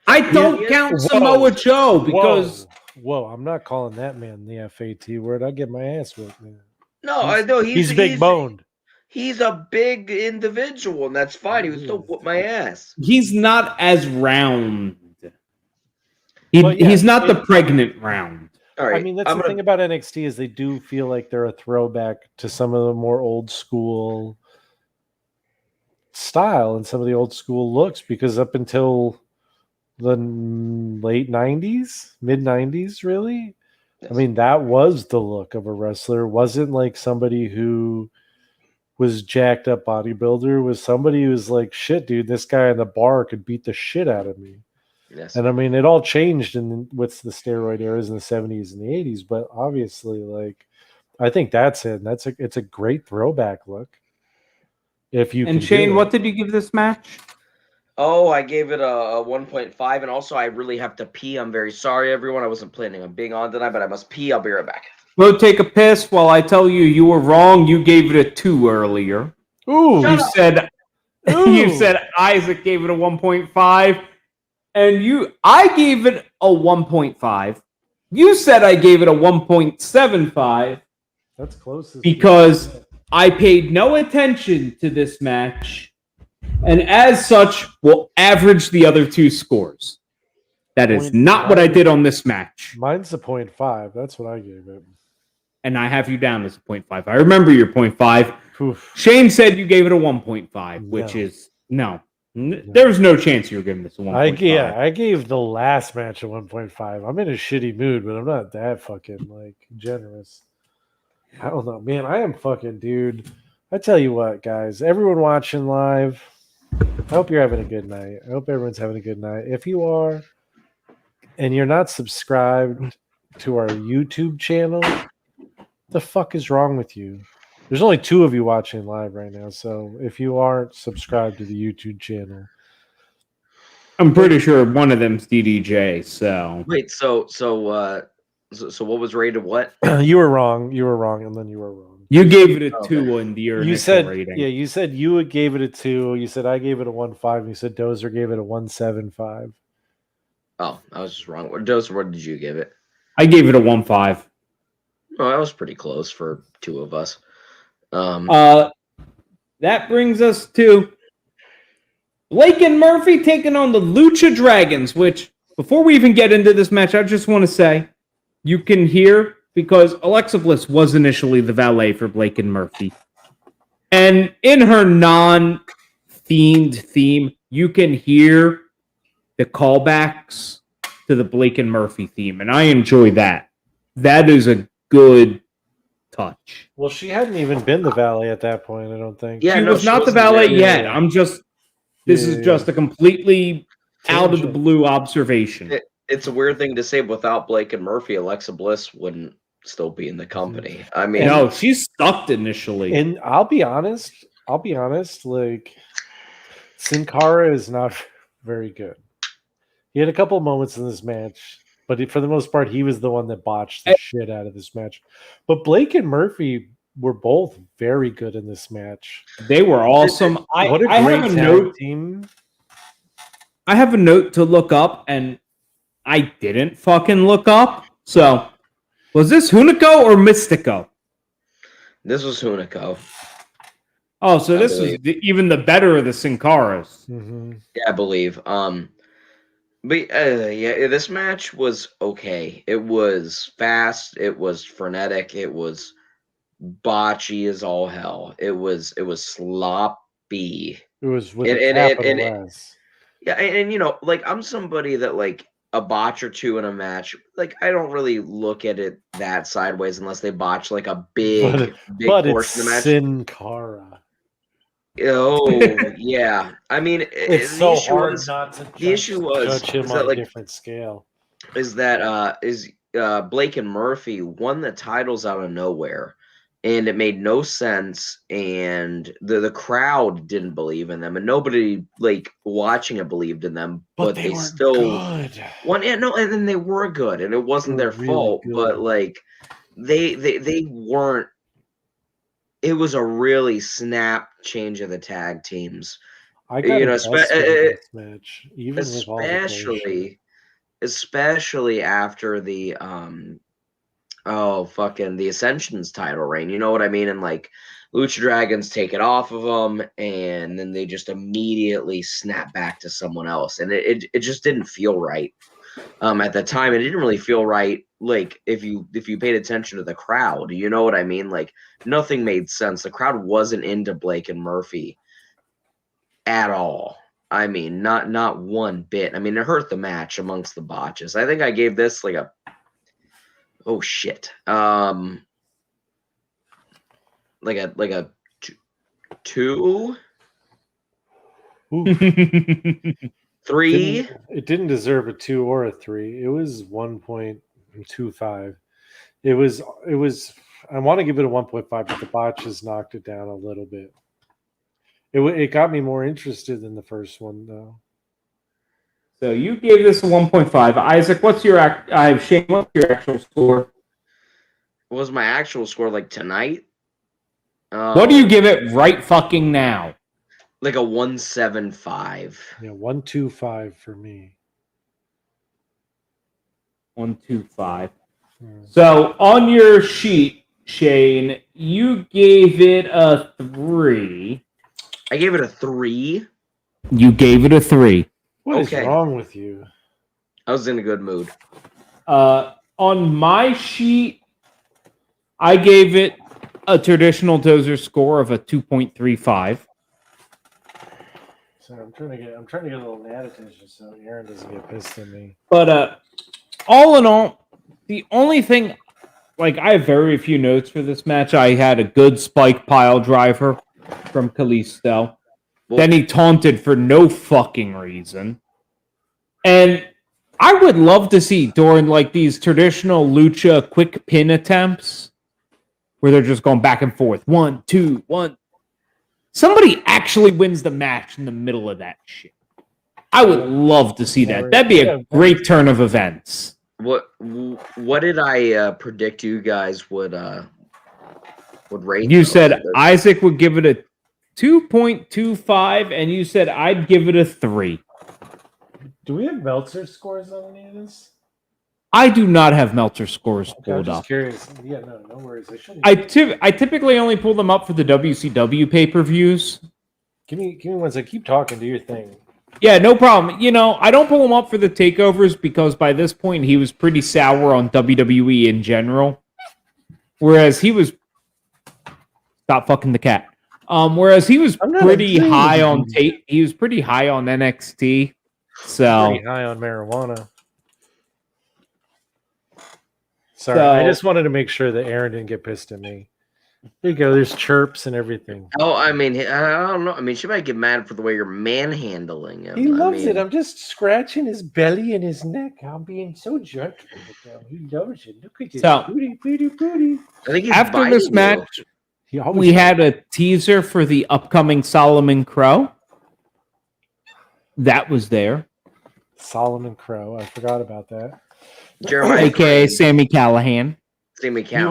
I don't count Samoa Joe because whoa, I'm not calling that man the FAT word. I get my ass whipped, man. No, I know he's big boned. He's a big individual, and that's fine. He would still whoop my ass. He's not as round. He's not the pregnant round. All right. I mean, that's the thing about NXT is they do feel like they're a throwback to some of the more old school style and some of the old school looks, because up until the late 90s, mid 90s, really, yes. I mean, that was the look of a wrestler. It wasn't like somebody who was jacked up bodybuilder, was somebody who was like, shit, dude, this guy in the bar could beat the shit out of me. Yes. And I mean, it all changed with the steroid eras in the 70s and the 80s, but obviously, like, I think that's it. It's a great throwback look. If you and Shane, what did you give this match? Oh, I gave it a 1.5, and also I really have to pee. I'm very sorry, everyone. I wasn't planning on being on tonight, but I must pee. I'll be right back. Go take a piss while I tell you were wrong. You gave it a 2 earlier. Ooh, you said Isaac gave it a 1.5. And I gave it a 1.5. You said I gave it a 1.75. That's close. Because I paid no attention to this match, and as such, will average the other two scores. That is not what I did on this match. Mine's a 0.5. That's what I gave it. And I have you down as a 0.5. I remember your 0.5. Oof. Shane said you gave it a 1.5, which is no. There was no chance you were giving this a 1.5. I gave the last match a 1.5. I'm in a shitty mood, but I'm not that fucking like generous. I don't know, man. I am fucking dude. I tell you what, guys, everyone watching live, I hope you're having a good night. I hope everyone's having a good night. If you are, and you're not subscribed to our YouTube channel, the fuck is wrong with you? There's only 2 of you watching live right now, so if you aren't subscribed to the YouTube channel, I'm pretty sure one of them's DDJ. So wait, so what was rated? What? You were wrong, and then you were wrong. You gave it a 2 in the initial rating. Yeah, you said you gave it a 2. You said I gave it a 1.5. You said Dozer gave it a 1.75. Oh, I was just wrong. Dozer, what did you give it? I gave it a 1.5. Oh, that was pretty close for 2 of us. That brings us to Blake and Murphy taking on the Lucha Dragons, which, before we even get into this match, I just want to say, you can hear, because Alexa Bliss was initially the valet for Blake and Murphy. And in her non-themed theme, you can hear the callbacks to the Blake and Murphy theme, and I enjoy that. That is a good touch. Well, she hadn't even been the valet at that point, I don't think. Yeah, she was not the valet yet. This is just a completely out of the blue observation. It's a weird thing to say. Without Blake and Murphy, Alexa Bliss wouldn't still be in the company. I mean, no, she sucked initially. And I'll be honest, like, Sin Cara is not very good. He had a couple of moments in this match, but for the most part, he was the one that botched the shit out of this match. But Blake and Murphy were both very good in this match. They were awesome. What a great tag team. I have a note to look up, and I didn't fucking look up. So, was this Hunico or Mystico? This was Hunico. Oh, so this was even the better of the Sin Caras. Mm-hmm. Yeah, I believe. But this match was okay. It was fast. It was frenetic. It was botchy as all hell. It was sloppy. It was with a capital S. Yeah, and you know, like, I'm somebody that, like, a botch or 2 in a match, like, I don't really look at it that sideways unless they botch like a big portion of the match. Sin Cara. Oh yeah, I mean, it's so hard not to the issue was judge him on a different scale. is that Blake and Murphy won the titles out of nowhere, and it made no sense, and the crowd didn't believe in them, and nobody like watching it believed in them, but they still good. won. Yeah, no, and then they were good, and it wasn't their fault, but like they weren't. It was a really snap change of the tag teams. I got invested in this match, even with all the bullshit. Especially after the the Ascension's title reign. You know what I mean? And like Lucha Dragons take it off of them, and then they just immediately snap back to someone else, and it just didn't feel right. At the time, it didn't really feel right. Like if you paid attention to the crowd, you know what I mean? Like nothing made sense. The crowd wasn't into Blake and Murphy at all. I mean, not one bit. I mean, it hurt the match amongst the botches. I think I gave this like a like a 2, 3. It didn't deserve a 2 or a 3. It was 1.25. It was. I want to give it a 1.5, but the botches knocked it down a little bit. It got me more interested than the first one, though. So you gave this a 1.5. Isaac, what's your Shane? What's your actual score? What was my actual score like tonight? What do you give it right fucking now? Like a 175. Yeah, 125 for me. 125. So on your sheet, Shane, you gave it a 3. I gave it a 3. You gave it a 3. What is wrong with you? I was in a good mood. On my sheet, I gave it a traditional Dozer score of a 2.35. So I'm trying to get a little mad attention so Aaron doesn't get pissed at me. But all in all, the only thing, like, I have very few notes for this match. I had a good spike pile driver from Kalisto. Then he taunted for no fucking reason. And I would love to see during like these traditional lucha quick pin attempts where they're just going back and forth. 1, 2, 1. Somebody actually wins the match in the middle of that shit. I would love to see that. That'd be a great turn of events. What did I predict you guys would rate? You said Isaac would give it a 2.25, and you said I'd give it a 3. Do we have Meltzer scores on any of this? I do not have Meltzer scores pulled up. I'm just curious. Yeah, no worries. I typically only pull them up for the WCW pay-per-views. Give me one second. Keep talking. Do your thing. Yeah, no problem. You know, I don't pull him up for the takeovers because by this point he was pretty sour on WWE in general. Whereas he was... Stop fucking the cat. Whereas he was pretty high on he was pretty high on NXT. So pretty high on marijuana. Sorry, I just wanted to make sure that Aaron didn't get pissed at me. There you go. There's chirps and everything. Oh, I mean, I don't know. I mean, she might get mad for the way you're manhandling him. He loves it. I'm just scratching his belly and his neck. I'm being so gentle with him. He loves it. Look at this. Booty. I think after this match, we had a teaser for the upcoming Solomon Crow. That was there. Solomon Crow. I forgot about that. Jeremiah AKA Sammy Callahan. Sammy Callahan.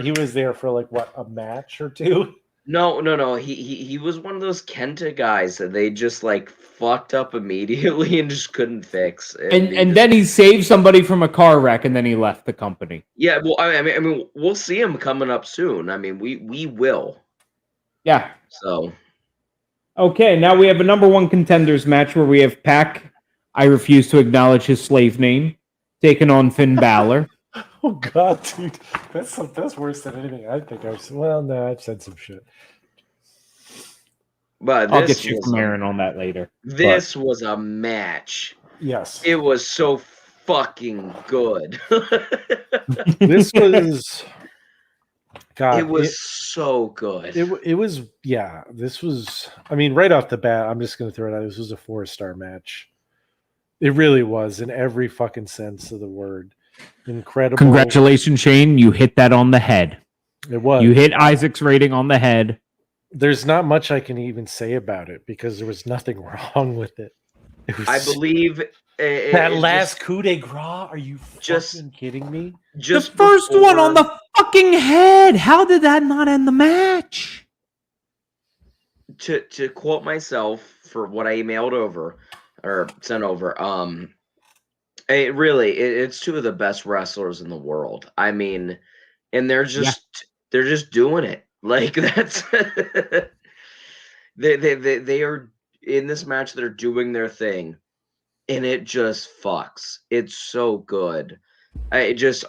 He was there for like what, a match or two? No. He was one of those Kenta guys that they just like fucked up immediately and just couldn't fix. And then he saved somebody from a car wreck and then he left the company. Yeah, well, I mean, we'll see him coming up soon. I mean, we will. Yeah. So. Okay, now we have a number 1 contenders match where we have Pac. I refuse to acknowledge his slave name. Taking on Finn Balor. Oh God, dude, that's worse than anything I think I've seen. Well, no, I've said some shit. But I'll get you from Aaron on that later. This was a match. Yes, it was so fucking good. This was. God, it was so good. It was, yeah. This was. I mean, right off the bat, I'm just going to throw it out. This was a 4-star match. It really was in every fucking sense of the word. Incredible. Congratulations, Shane. You hit that on the head. It was. You hit Isaac's rating on the head. There's not much I can even say about it because there was nothing wrong with it. I believe that last coup de grace. Are you fucking kidding me? Just the first one on the fucking head. How did that not end the match? To quote myself for what I emailed over or sent over, it's two of the best wrestlers in the world. I mean, and they're just doing it. Like that's they are in this match. They're doing their thing, and it just fucks. It's so good.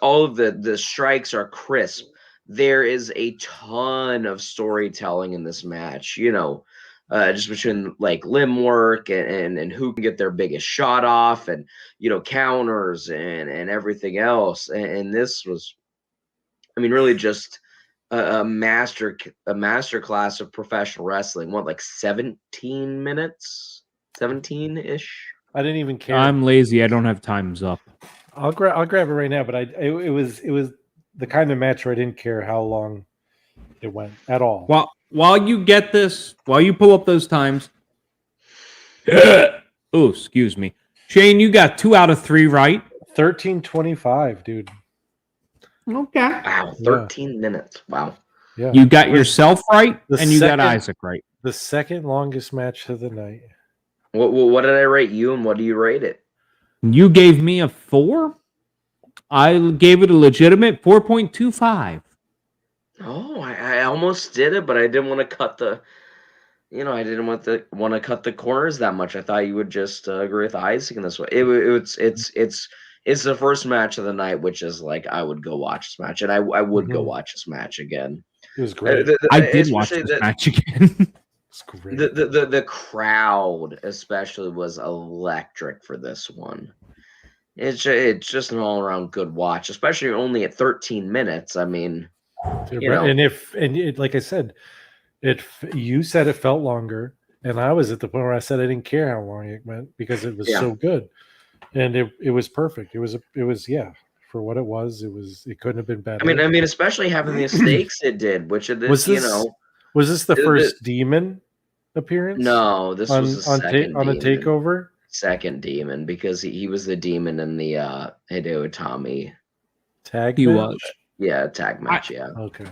All of the strikes are crisp. There is a ton of storytelling in this match. You know, just between like limb work and who can get their biggest shot off, and counters and everything else. And this was, I mean, really just a master class of professional wrestling. What, like 17 minutes, 17-ish? I didn't even care. I'm lazy. I don't have times up. I'll grab it right now. But it was the kind of match where I didn't care how long it went at all. While you get this, while you pull up those times. Oh, excuse me, Shane. You got 2 out of 3 right. 13:25, dude. Okay. Wow, 13 minutes. Wow. Yeah. You got yourself right, and you got Isaac right. The second longest match of the night. What did I rate you, and what do you rate it? You gave me a 4. I gave it a legitimate 4.25. Oh, I almost did it, but I didn't want to cut the, I didn't want to cut the corners that much. I thought you would just agree with Isaac in this way. It's the first match of the night, which is like I would go watch this match, and I would go watch this match again. It was great. I did watch this match again. It's great. The crowd especially was electric for this one. It's just an all around good watch, especially only at 13 minutes. I mean, like I said, you said it felt longer, and I was at the point where I said I didn't care how long it went because it was so good. And it was perfect. It was for what it was. It couldn't have been better. I mean, especially having the stakes it did, which of this, was this the first demon appearance? No, this was the second on a takeover. Second demon, because he was the demon in the Hideo Itami tag. He match? was tag match. Okay.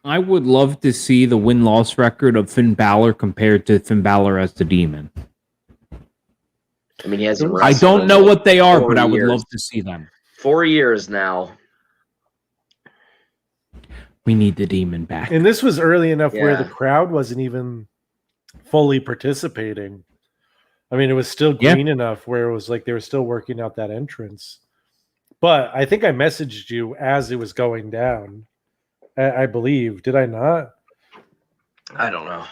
I would love to see the win-loss record of Finn Balor compared to Finn Balor as the demon. I mean, he has. I don't know what they are, but I would love to see them. 4 years now. We need the demon back. And this was early enough where the crowd wasn't even fully participating. I mean, it was still green enough where it was like they were still working out that entrance. But I think I messaged you as it was going down. I believe. Did I not? I don't know.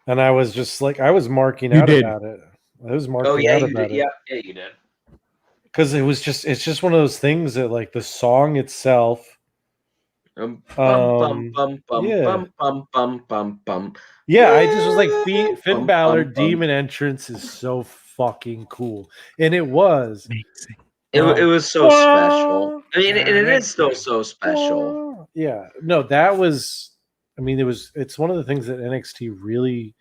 And I was just like, I was marking out about it. I was marking out about it. Yeah, you did. Because it's just one of those things that like the song itself. Yeah, I just was like, Finn Balor demon entrance is so fucking cool, and it was amazing. It was so special. I mean, and it is still so special. Yeah, no, that was. I mean, it's one of the things that NXT really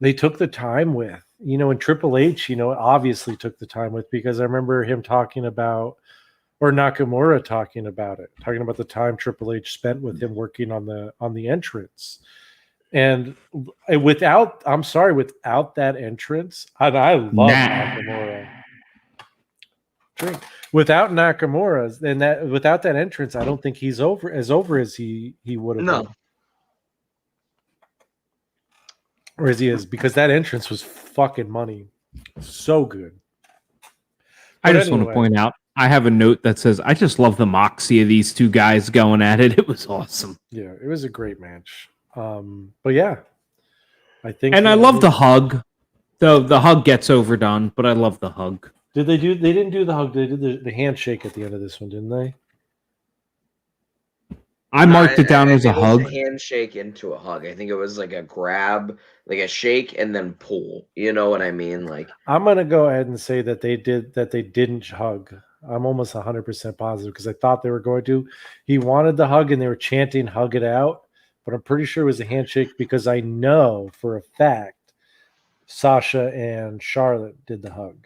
they took the time with, and Triple H, obviously took the time with, because I remember him talking about. Or Nakamura talking about the time Triple H spent with him working on the entrance, and without that entrance, and I love Nakamura. Without Nakamura's, and without that entrance, I don't think he's over as he would have been. Or as he is, because that entrance was fucking money, so good. I just want to point out. I have a note that says, I just love the moxie of these two guys going at it. It was awesome. Yeah, it was a great match. But yeah, I think. And I love the hug. The hug gets overdone, but I love the hug. They didn't do the hug. They did the handshake at the end of this one, didn't they? I marked it down as a It hug. was a handshake into a hug. I think it was like a grab, like a shake and then pull. You know what I mean? Like I'm gonna go ahead and say that they didn't hug. I'm almost 100% positive because I thought they were going to. He wanted the hug and they were chanting "hug it out," but I'm pretty sure it was a handshake because I know for a fact Sasha and Charlotte did the hug,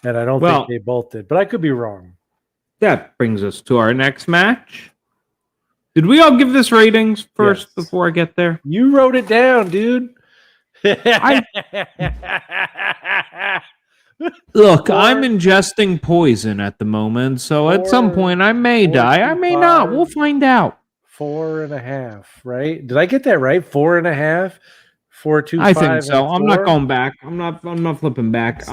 and I don't think they both did. But I could be wrong. That brings us to our next match. Did we all give this ratings first before I get there? You wrote it down, dude. Look, I'm ingesting poison at the moment, so at some point I may die. I may not. We'll find out. 4.5, right? Did I get that right? 4.5, 4.25. I think so. I'm not going back. I'm not flipping back.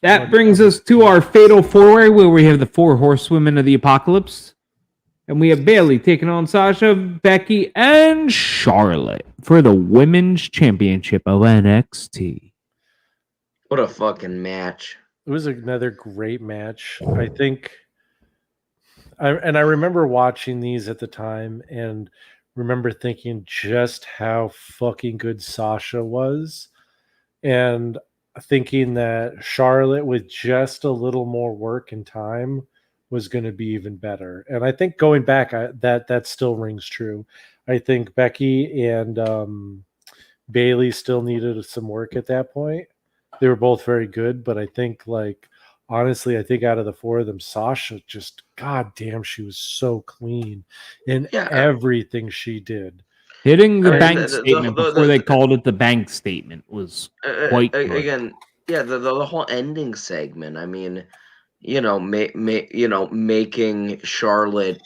That brings us to our fatal four-way, where we have the 4 horsewomen of the apocalypse. And we have Bayley taking on Sasha, Becky, and Charlotte for the Women's Championship of NXT. what a fucking match. It was another great match. I think I remember watching these at the time and remember thinking just how fucking good Sasha was. And thinking that Charlotte with just a little more work and time was going to be even better. And I think going back, that still rings true. I think Becky and Bayley still needed some work at that point. They were both very good, but I think, like, honestly, I think out of the 4 of them, Sasha just, goddamn, she was so clean in everything she did. Hitting the bank statement before they called it the bank statement was quite good. Again. Yeah, the whole ending segment. I mean, making Charlotte,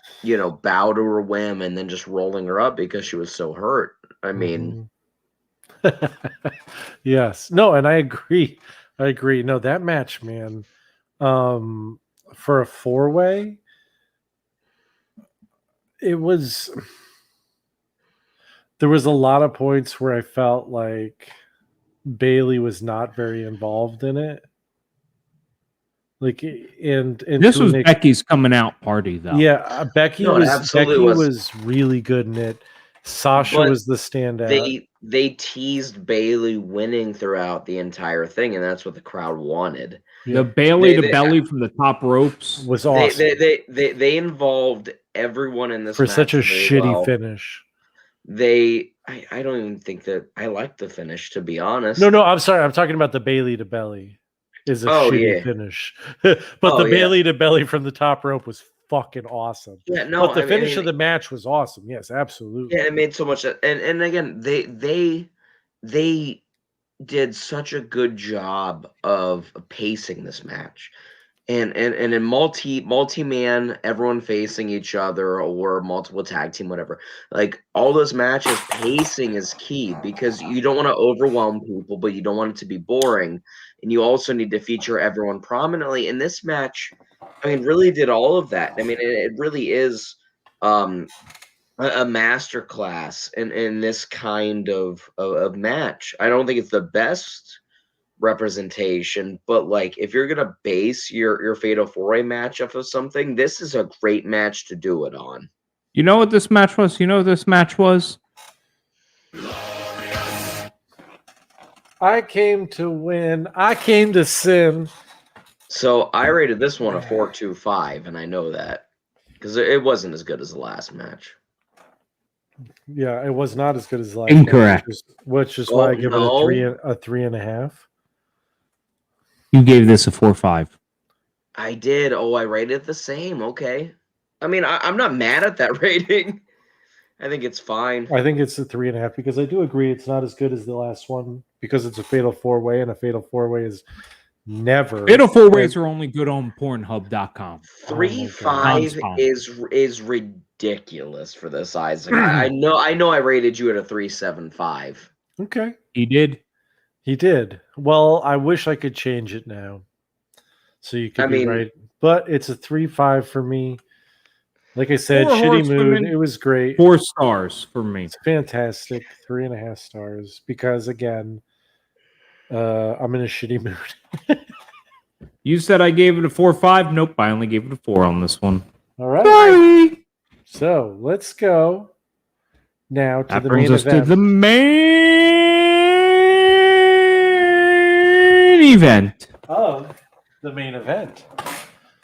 bow to her whim and then just rolling her up because she was so hurt. I mean, yes, no, and I agree. No, that match, man, for a 4-way, it was. There was a lot of points where I felt like Bayley was not very involved in it. Like, and this was Becky's coming out party, though. Yeah, Becky was really good in it. Sasha was the standout. They teased Bayley winning throughout the entire thing, and that's what the crowd wanted. The Bayley to belly from the top ropes was awesome. They involved everyone in this for match such a shitty finish. I don't even think that I like the finish, to be honest. No, I'm sorry. I'm talking about the Bayley to belly is a shitty finish. But the Bayley to belly from the top rope was fucking awesome. Yeah, no, but the finish of the match was awesome. Yes, absolutely. Yeah, it made so much. And again, they did such a good job of pacing this match. And in multi-man, everyone facing each other or multiple tag team, whatever. Like, all those matches, pacing is key because you don't want to overwhelm people, but you don't want it to be boring. And you also need to feature everyone prominently. In this match, I mean, really did all of that. I mean, it really is a masterclass in this kind of match. I don't think it's the best representation, but like, if you're gonna base your fatal 4-way match off of something, this is a great match to do it on. You know what this match was? I came to win. I came to sin. So I rated this one a 4.25, and I know that because it wasn't as good as the last match. Yeah, it was not as good as the last. Incorrect. Match, which is why I give it a 3.5. You gave this a 4.5. I did. Oh, I rated the same. Okay. I mean, I'm not mad at that rating. I think it's fine. I think it's a 3.5 because I do agree it's not as good as the last one because it's a fatal 4-way, and a fatal 4-way is never. Fatal 4-ways are only good on Pornhub.com. 3.5 is ridiculous for the size. Like, I know. I rated you at a 3.75. Okay. He did. Well, I wish I could change it now, so you could be right. But it's a 3.5 for me. Like I said, shitty mood. It was great. 4 stars for me. It's fantastic. 3.5 stars because, again, I'm in a shitty mood. You said I gave it a 4.5. Nope, I only gave it a 4 on this one. All right. Sorry. So let's go now to That the brings main us event. to the main event. Of the main event.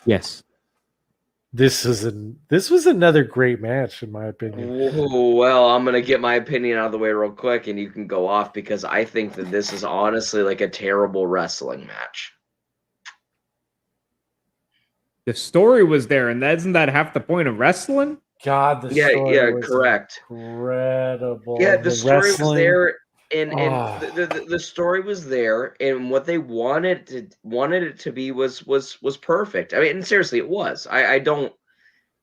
Yes. This was another great match, in my opinion. Ooh, well, I'm gonna get my opinion out of the way real quick, and you can go off because I think that this is honestly like a terrible wrestling match. The story was there, and isn't that half the point of wrestling? God, the story was correct. incredible. Yeah, the story was there, and Oh. the story was there, and what they wanted it to be was perfect. I mean, and seriously, it was. I don't.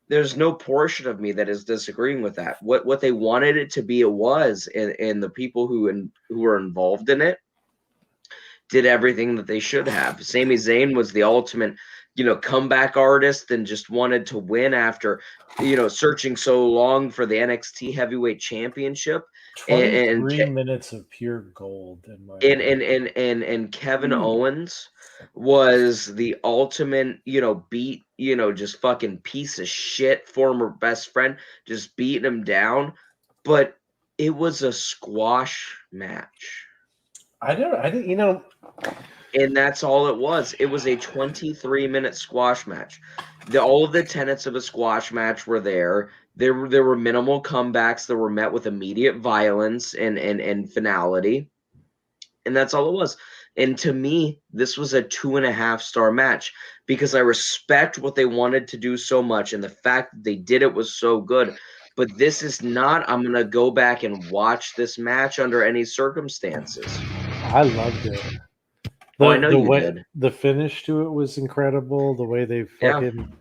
There's no portion of me that is disagreeing with that. What they wanted it to be, it was, and the people who were involved in it did everything that they should have. Sami Zayn was the ultimate, comeback artist and just wanted to win after, searching so long for the NXT Heavyweight Championship. 23 minutes of pure gold in my And Kevin Owens was the ultimate, beat, just fucking piece of shit former best friend, just beating him down. But it was a squash match. I didn't, And that's all it was. It was a 23-minute squash match. All of the tenets of a squash match were there. There were minimal comebacks that were met with immediate violence and finality. And that's all it was. And to me, this was a 2.5-star match because I respect what they wanted to do so much. And the fact that they did it was so good. But this is not, I'm going to go back and watch this match under any circumstances. I loved it. I know you did. The finish to it was incredible. The way they fucking,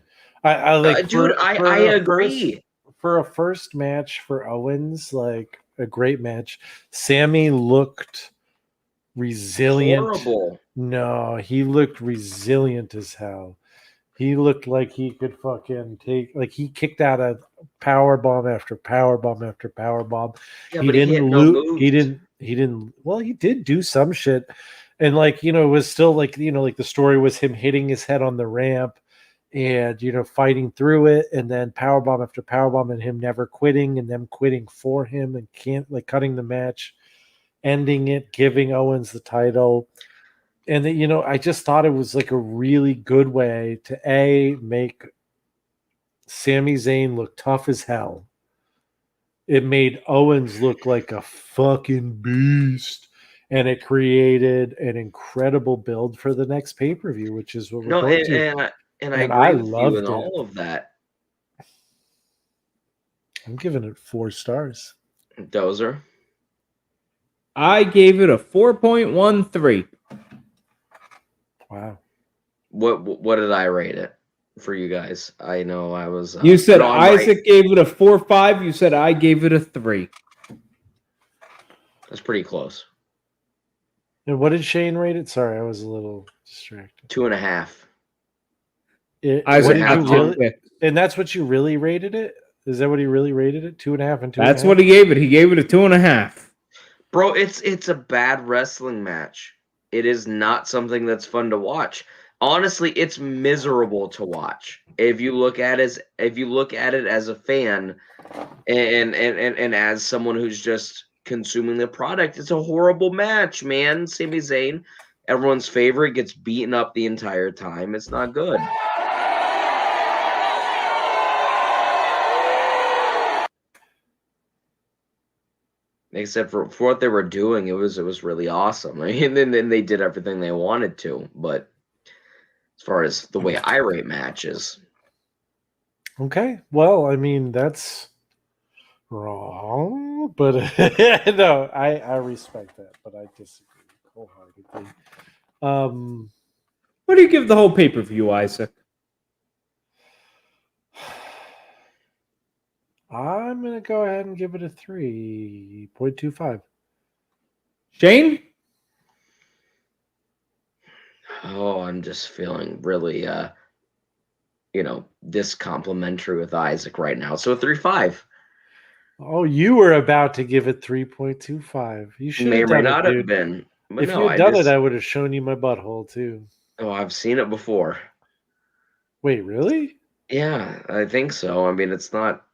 I like, dude. I agree. For a first match for Owens, like a great match. Sammy looked resilient. Horrible. No, he looked resilient as hell. He looked like he could fucking he kicked out a power bomb after power bomb after power bomb. Yeah, but he didn't. Well, he did do some shit. And it was still the story was him hitting his head on the ramp and, fighting through it. And then powerbomb after powerbomb and him never quitting and them quitting for him and cutting the match, ending it, giving Owens the title. And then, I just thought it was like a really good way to make Sami Zayn look tough as hell. It made Owens look like a fucking beast. And it created an incredible build for the next pay-per-view, which is what we're going to. And I agree with you in all of that. I'm giving it 4 stars. Dozer? I gave it a 4.13. Wow. What did I rate it for you guys? I know I was. You said Isaac gave it a 4.5. You said I gave it a 3. That's pretty close. And what did Shane rate it? Sorry, I was a little distracted. 2.5. And that's what you really rated it? Is that what he really rated it? 2.5 and 2.5? That's what he gave it. He gave it a 2.5. Bro, it's a bad wrestling match. It is not something that's fun to watch. Honestly, it's miserable to watch. If you look at it as a fan and as someone who's just consuming the product, it's a horrible match, man. Sami Zayn, everyone's favorite, gets beaten up the entire time. It's not good. Except for what they were doing, it was really awesome. I mean, then they did everything they wanted to. But as far as the way I rate matches, okay. Well, I mean that's wrong, but no, I respect that, but I disagree wholeheartedly. What do you give the whole pay-per-view, Isaac? I'm going to go ahead and give it a 3.25. Shane? Oh, I'm just feeling really, discomplimentary with Isaac right now. So a 3.5. Oh, you were about to give it 3.25. You should have done it, dude. Have been. But if you had done it, I would have shown you my butthole too. Oh, I've seen it before. Wait, really? Yeah, I think so. I mean, it's not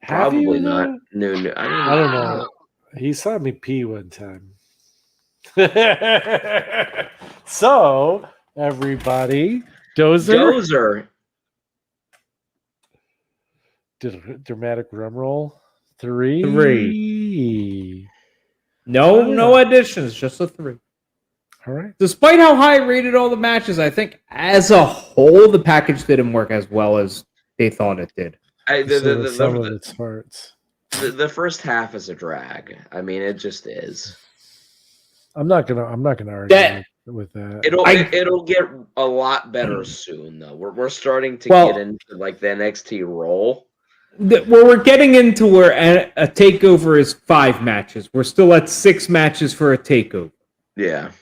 Have probably you not though? new. I don't know. He saw me pee one time. So, everybody, Dozer. did a dramatic drum roll. Three. 3. No additions, just a 3. All right. Despite how high I rated all the matches, I think as a whole, the package didn't work as well as they thought it did. Some of its parts. The first half is a drag. I mean, it just is. I'm not gonna argue with that. It'll get a lot better soon, though. We're starting to get into like the NXT role. We're getting into where a takeover is 5 matches. We're still at 6 matches for a takeover. Yeah.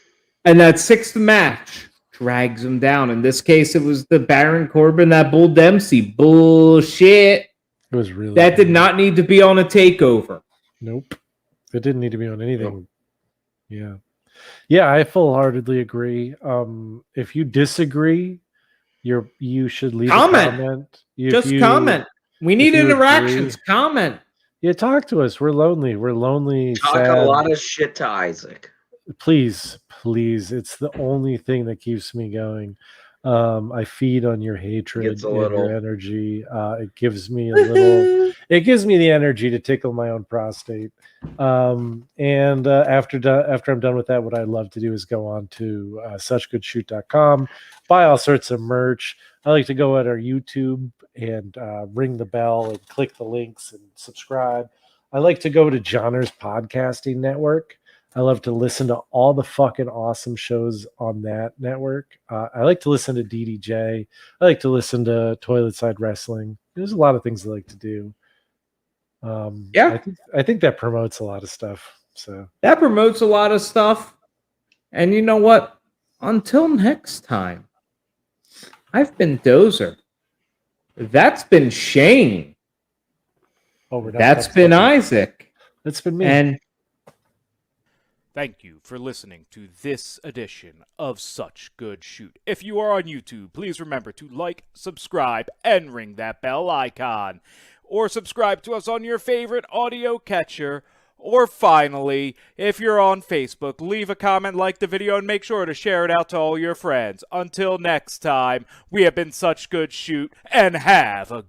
And that 6th match drags them down. In this case, it was the Baron Corbin, that Bull Dempsey bullshit. It was really that did not need to be on a takeover. Nope. It didn't need to be on anything. Nope. Yeah, I full-heartedly agree. If you disagree, you should leave a comment. Comment. We need interactions. Agree, comment. Yeah, talk to us. We're lonely. Talk sad. a lot of shit to Isaac. Please. It's the only thing that keeps me going. I feed on your hatred and your energy. It gives me a little. It gives me the energy to tickle my own prostate. And after I'm done with that, what I love to do is go on to suchgoodshoot.com, buy all sorts of merch. I like to go at our YouTube and ring the bell and click the links and subscribe. I like to go to Johnner's Podcasting Network. I love to listen to all the fucking awesome shows on that network. I like to listen to DDJ. I like to listen to Toilet Side Wrestling. There's a lot of things I like to do. I think that promotes a lot of stuff. So that promotes a lot of stuff. And you know what? Until next time, I've been Dozer. That's been Shane. That's been Isaac. That's been me. And thank you for listening to this edition of Such Good Shoot. If you are on YouTube, please remember to like, subscribe, and ring that bell icon. Or subscribe to us on your favorite audio catcher. Or finally, if you're on Facebook, leave a comment, like the video, and make sure to share it out to all your friends. Until next time, we have been Such Good Shoot, and have a